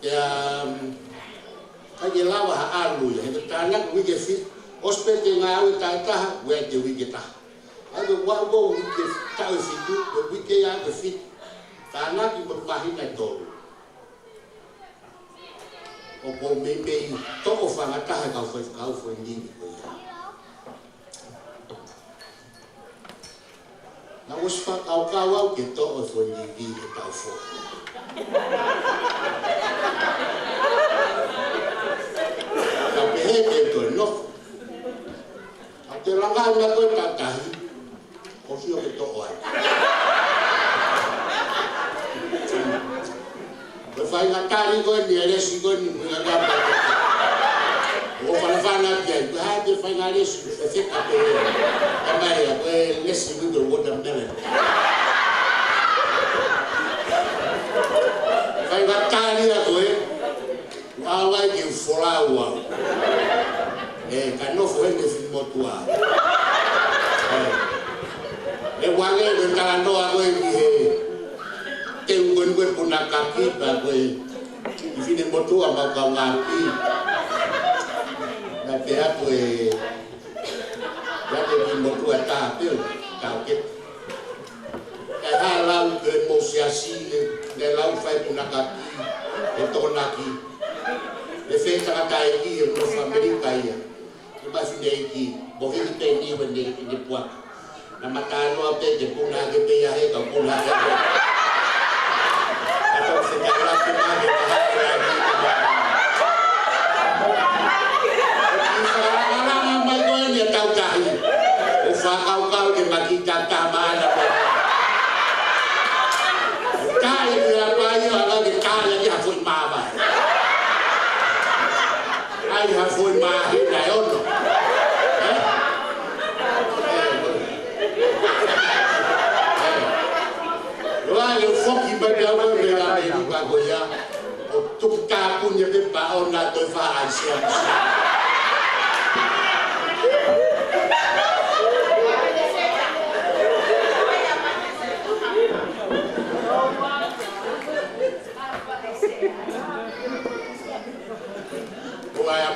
ya ai lava a alu ya ta na wi ke fi hospital ngau ta we te wi ke ta ai wa go wi ke ta o fi tu wi ke ya ke fi ta na ki mo pa hi na to o ko me to o fa na ta ka fo ni na os fa au que to o fo ni vi que ta fo na pe que to no a te la ga na ko ta ta o fio que to ai lo fai na tari ko ni ele si ko ni na ga pa o fa na que ha de fai na le si se ka pe mai a le si do o da mele vai batali a koe ala que folawa ka no foi que fin motua wange de kala no a koe ki te un buen puna kaki pa koe fin motua ma ka ngapi na te a koe ya te fin motua ta pe ka ke ka lau ke mo siasi de lau fai puna kaki e tona ki e feta ka ki e no family kaia e ba fi dei ki bo hi te ni we ni pua na matano pe de puna ke pe ya he ka puna ke ato se ka la ki ma de ba ha ni ma ko ni tau ka hi o fa kau ke ma ki ta ta ma na kai la pai ala de kai ya foi ma ba ai ha foi ma hi dai ono la yo foki ba da ba de la ni ba go ya o tu ka punya pe ba ona to fa ai se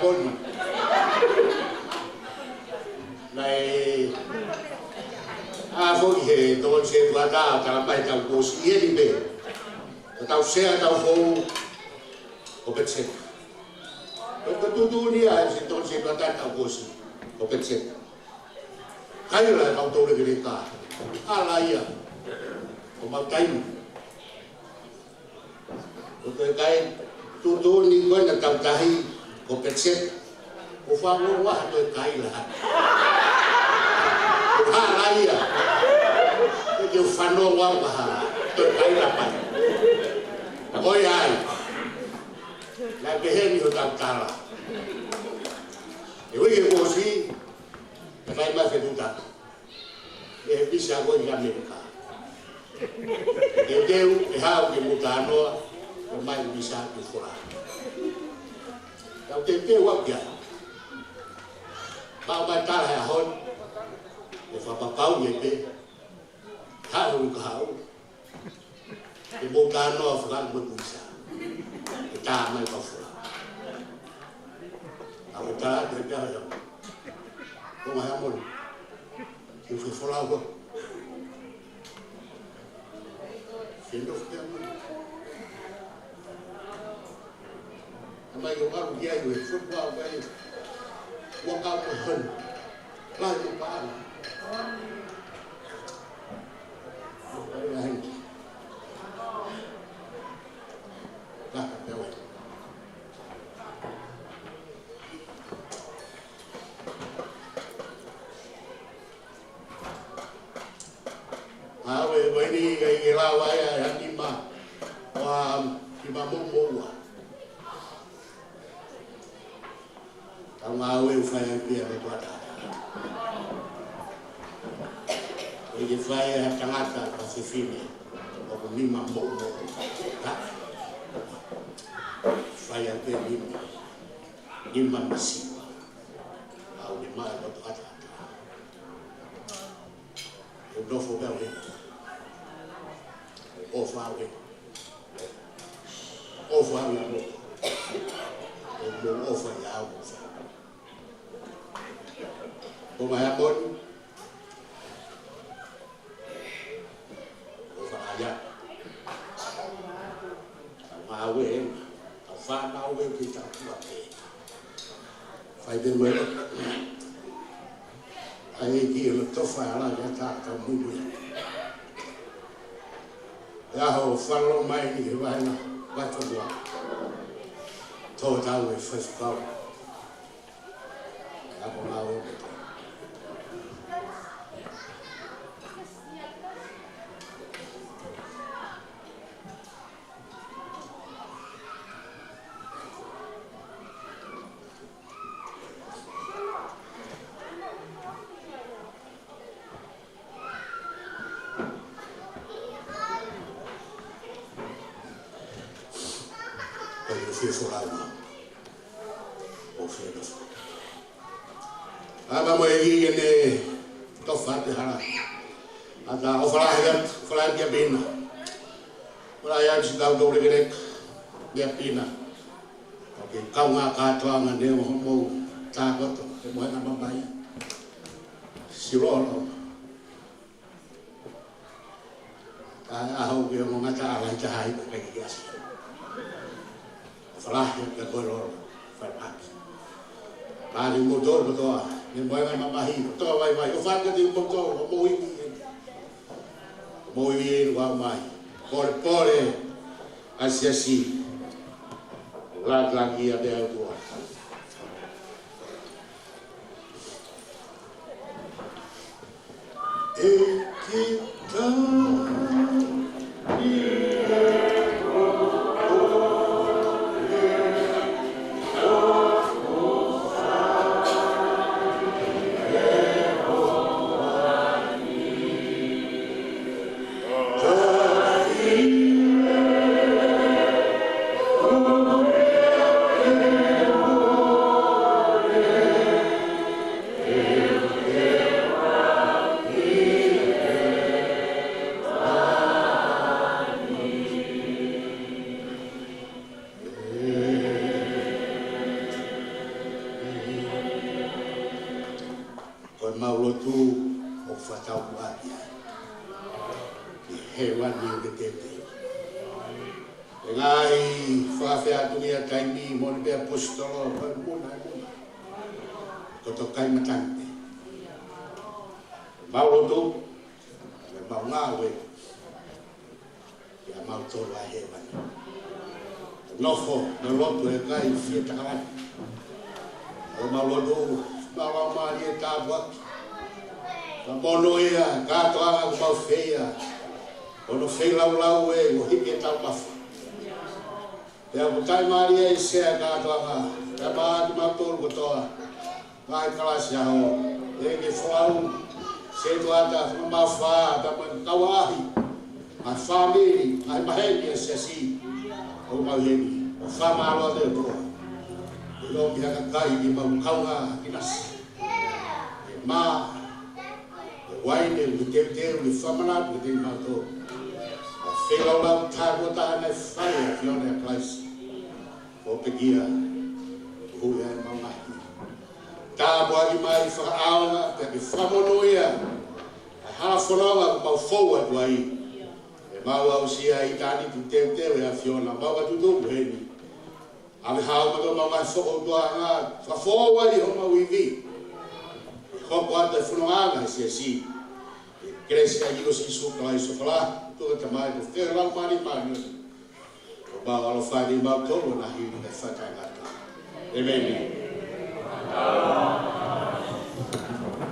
Bon, này phối hệ tôi sẽ qua ta cả bài tàu của sĩ đi về tàu xe tàu phố có biết xe cái tu đi à sẽ tôi sẽ qua ta tàu của sĩ có biết xe cái là tàu tôi được đi cả lại à có mang cái cái tu ni koe na tautahi ko petset. O whango waha toi kai laha. O halaia. E te whanau waha toi kai laha. Oi ai. La beheni ho tautala. E wiki kosi. E vai mai fetuta. E bisa ko i Amerika. E deu e hau ke mutanoa. E mai bisa ki fora. Tau te te wakia. Pau mai tala hea hon. E whapapau ye te. Hau ka hau. E mutanoa whakan mo bisa. E tā mai ka fora. Au tā te te hau. Ko mai amoni. Ke whi fora ko. Kendo te amoni. Mai ko karu kia yu e football kai walk out ko hun lai ko pa ai ka te wa we ni ga la wa ya ni ma wa ki ma mo wa ngā ue whai au pia me tuata. E te whai a tangata pa se whine, o ko mima mo mo. Whai au pia mima, mima masiwa. Au ni mai mo tuata. O nofo bea ue. O wha ue. O wha ue mo. O mo o wha i au mo wha. O mai amon o whakaya a mawe a whanau e ki ta kua te whai te mwere a e ki e lo tofa ala ki a ta ka mungu e aho whalo mai ni he waina wato mua tō tau e whaiwhukau e aho mawe o te Aba mo egi ne tofa te hara. Ata o fala dia bina. Ora ya si dau do regrek dia bina. Oke kau nga ka to nga ne mo ta ko to te mo na babai. Sirolo. A ho ge mo ngata ala ta hai ko ke kiasi. Fala dia ko ro fala. Ari motor betul, ni boleh main mahi, betul mai. O fato de motor, o movi wa mai. Pore, assim. Lá aqui até a tua. E que nofo na loto e kai fia takarani. O maulodo, malamari e tabuaki. Na mono ia, gato anga kumau feia. Ono fei lau e, o hiki e tau mafu. Pea kutai maria e sea gato anga. Pea maati mautoro kotoa. Ngai kalasi aho. Ege flau. Se tuata, mau faa, kawahi. A family, ai maheni e sesi. O mau heni. O faa maalo de toa. Ilo ki haka kai ki mau kaunga kinasi. E maa. E waine u teu li whamanatu ki te mato. A whelau lau tākua tāne whai a whione a klaisi. O pegia. Hui ai mau mahi. Tāpua ki mai whakaaonga te ki whamono ia. A hala whanonga ku mau fau atu ai. E mau au sia i tāni tu teu e a whiona. Mau ka tutuku heni. Ame hao mato mau mai whoko tua ngā whawhoa i ho mau iwi. Hoko ata whanonganga e sia si. Kresi a iros ki suka ai sofala. Tuka ta mai ko te rau mani mani. O mau alo whani mau tolo na hiri e whatai ngata. Amen.